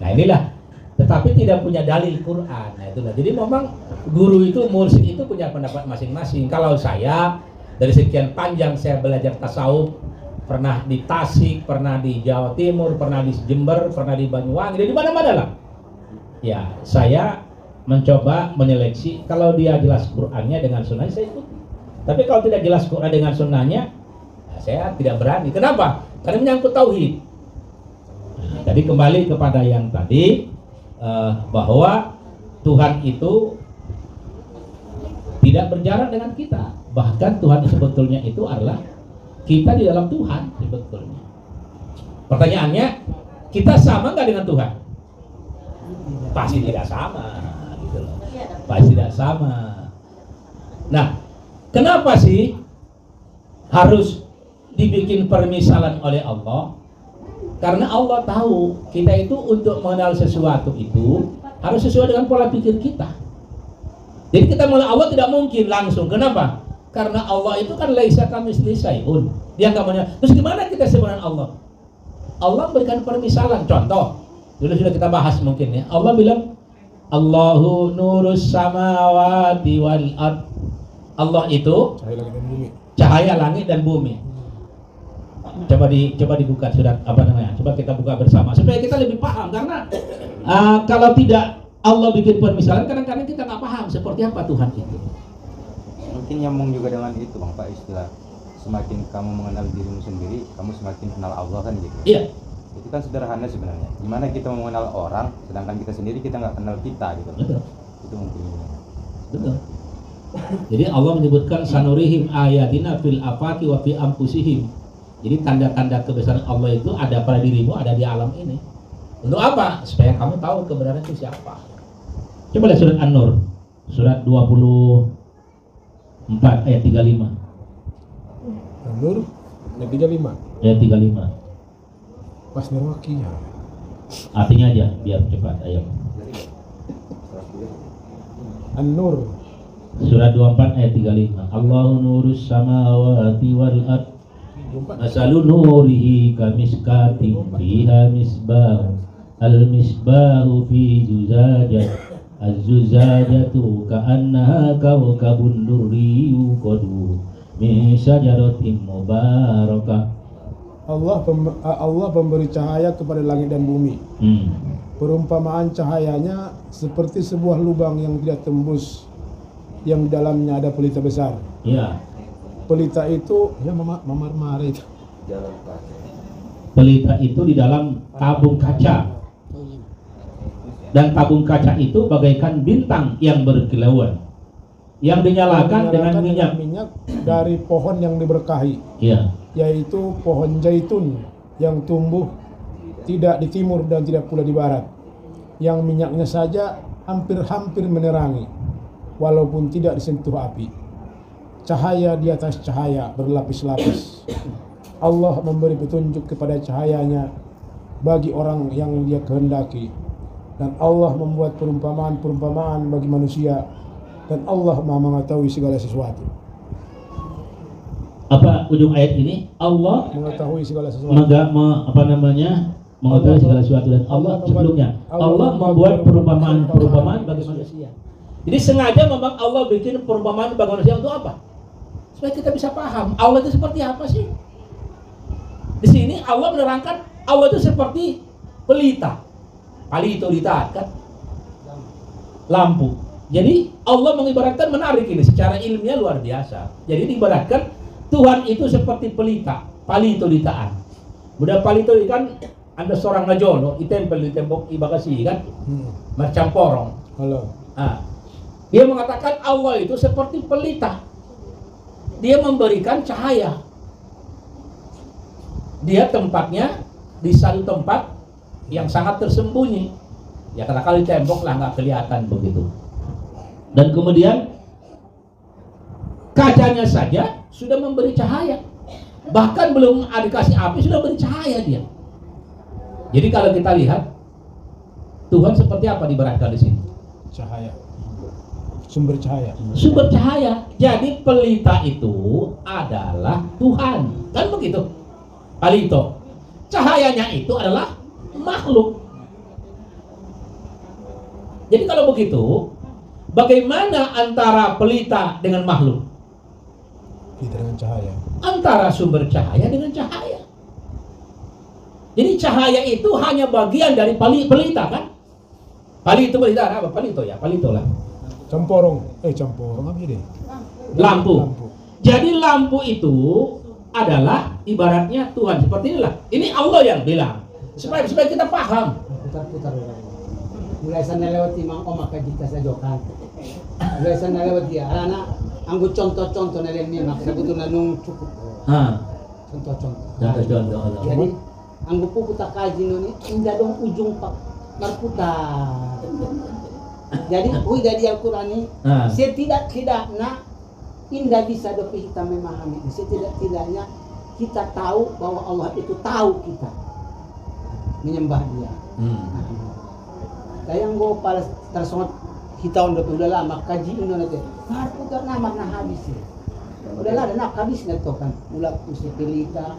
Nah inilah, tetapi tidak punya dalil Quran. Nah itulah. Jadi memang guru itu, mursyid itu punya pendapat masing-masing. Kalau saya dari sekian panjang saya belajar tasawuf, pernah di Tasik, pernah di Jawa Timur, pernah di Jember, pernah di Banyuwangi, di mana-mana lah. Ya, saya mencoba menyeleksi, kalau dia jelas Qur'annya dengan sunnahnya saya ikuti. Tapi kalau tidak jelas Qur'an dengan sunnahnya, saya tidak berani. Kenapa? Karena menyangkut tauhid. Nah, tadi kembali kepada yang tadi, bahwa Tuhan itu tidak berjarak dengan kita. Bahkan Tuhan sebetulnya itu adalah kita di dalam Tuhan sebetulnya. Pertanyaannya, kita sama nggak dengan Tuhan? Pasti tidak sama, gitu loh. Pasti tidak sama. Nah, kenapa sih harus dibikin permisalan oleh Allah? Karena Allah tahu kita itu untuk mengenal sesuatu itu harus sesuai dengan pola pikir kita. Jadi kita mengenal Allah tidak mungkin langsung. Kenapa? Karena Allah itu kan laisa kamitslihi syai'un. Dia nggak mengenal. Terus gimana kita sebenarnya Allah? Allah berikan permisalan. Contoh, dulu sudah kita bahas mungkin ya. Allah bilang, Allahu nurus samawati wal ard. Allah itu cahaya langit dan bumi. Coba dibuka surat apa namanya? Coba kita buka bersama supaya kita lebih paham. Karena kalau tidak Allah bikin permisalan, kadang-kadang kita nggak paham seperti apa Tuhan itu. Mungkin nyambung juga dengan itu Bang Pak, istilah semakin kamu mengenal dirimu sendiri, kamu semakin kenal Allah kan gitu. Iya. Itu kan sederhana sebenarnya. Gimana kita mengenal orang, sedangkan kita sendiri kita nggak kenal kita gitu. Betul. Itu mungkin. Betul. Jadi Allah menyebutkan sanurihim ayatina fil afaqi wa fi anfusihim. Jadi tanda-tanda kebesaran Allah itu ada pada dirimu, ada di alam ini. Untuk apa? Supaya kamu tahu kebenaran itu siapa. Coba lihat surat An-Nur, surat 24 ayat 35. An-Nur ayat 35. Ayat 35. Pas nerwakinya. Artinya aja biar cepat, ayo. An-Nur Surat 24 ayat 35. Allahu nurus samawati wal ard. Masalu nurihi kamiskatin fiha misbah. Al-misbahu fi zujajah. Az-zujajatu ka'annaha kawkabun durriyyu qadu min syajaratin mubarakah. Allah memberi cahaya kepada langit dan bumi. Perumpamaan cahayanya seperti sebuah lubang yang tidak tembus, yang di dalamnya ada pelita besar. Ya. Pelita itu, ya mamar itu. Pelita itu di dalam tabung kaca. Dan tabung kaca itu bagaikan bintang yang berkilauan, yang dinyalakan dengan minyak dari pohon yang diberkahi. Ya. Yaitu pohon zaitun yang tumbuh tidak di timur dan tidak pula di barat, yang minyaknya saja hampir-hampir menerangi walaupun tidak disentuh api. Cahaya di atas cahaya berlapis-lapis. Allah memberi petunjuk kepada cahayanya bagi orang yang Dia kehendaki, dan Allah membuat perumpamaan-perumpamaan bagi manusia, dan Allah Maha mengetahui segala sesuatu. Apa ujung ayat ini? Allah mengetahui segala sesuatu. Mengetahui segala sesuatu, dan Allah sebelumnya Allah membuat perumpamaan bagi manusia. Jadi sengaja memang Allah bikin perumpamaan bagi manusia untuk apa? Supaya kita bisa paham Allah itu seperti apa sih. Di sini Allah menerangkan Allah itu seperti pelita. Palito ditaat kan? Lampu. Jadi Allah mengibaratkan, menarik ini secara ilmiah luar biasa. Jadi diibaratkan Tuhan itu seperti pelita, palito ditaat. Budak palito kan ada seorang ngajolo, ditempel di tembok ibakasi kan? Macam porong. Halo. Dia mengatakan Allah itu seperti pelita. Dia memberikan cahaya. Dia tempatnya di satu tempat yang sangat tersembunyi. Ya karena kalau di tembok lah nggak kelihatan begitu. Dan kemudian kaca cahayanya saja sudah memberi cahaya. Bahkan belum dikasih api sudah beri cahaya dia. Jadi kalau kita lihat Tuhan seperti apa diberatkan di sini? Cahaya. Sumber cahaya. Sumber cahaya. Jadi pelita itu adalah Tuhan. Kan begitu? Palito. Cahayanya itu adalah makhluk. Jadi kalau begitu, bagaimana antara pelita dengan makhluk? Pelita dengan cahaya. Antara sumber cahaya dengan cahaya. Jadi cahaya itu hanya bagian dari pelita kan? Palito pelita apa? Palito ya, palito lah. Camporong apa ini? Lampu. Jadi lampu itu adalah ibaratnya Tuhan. Seperti inilah. Ini Allah yang bilang. Supaya kita paham. Putar-putar. Mulai sana lewat imang omak kita saja kan. Mulai sana lewat dia. Anak anggo contoh-contoh nalen memang sebetulnya nung cukup. Contoh-contoh. Contoh-contoh. Jadi anggo puputa kaji nuni indah dong ujung pak berputar. Jadi dari Al-Quran ini setidak-tidaknya indah bisa dopi kita memahami. Setidak-tidaknya kita tahu bahwa Allah itu tahu kita menyembah dia. Kayang go palas tersongot kita udah lama kaji ini nanti. Putar nama habis ya. Udahlah, dan habis nanti kan. Ulah usi pelita,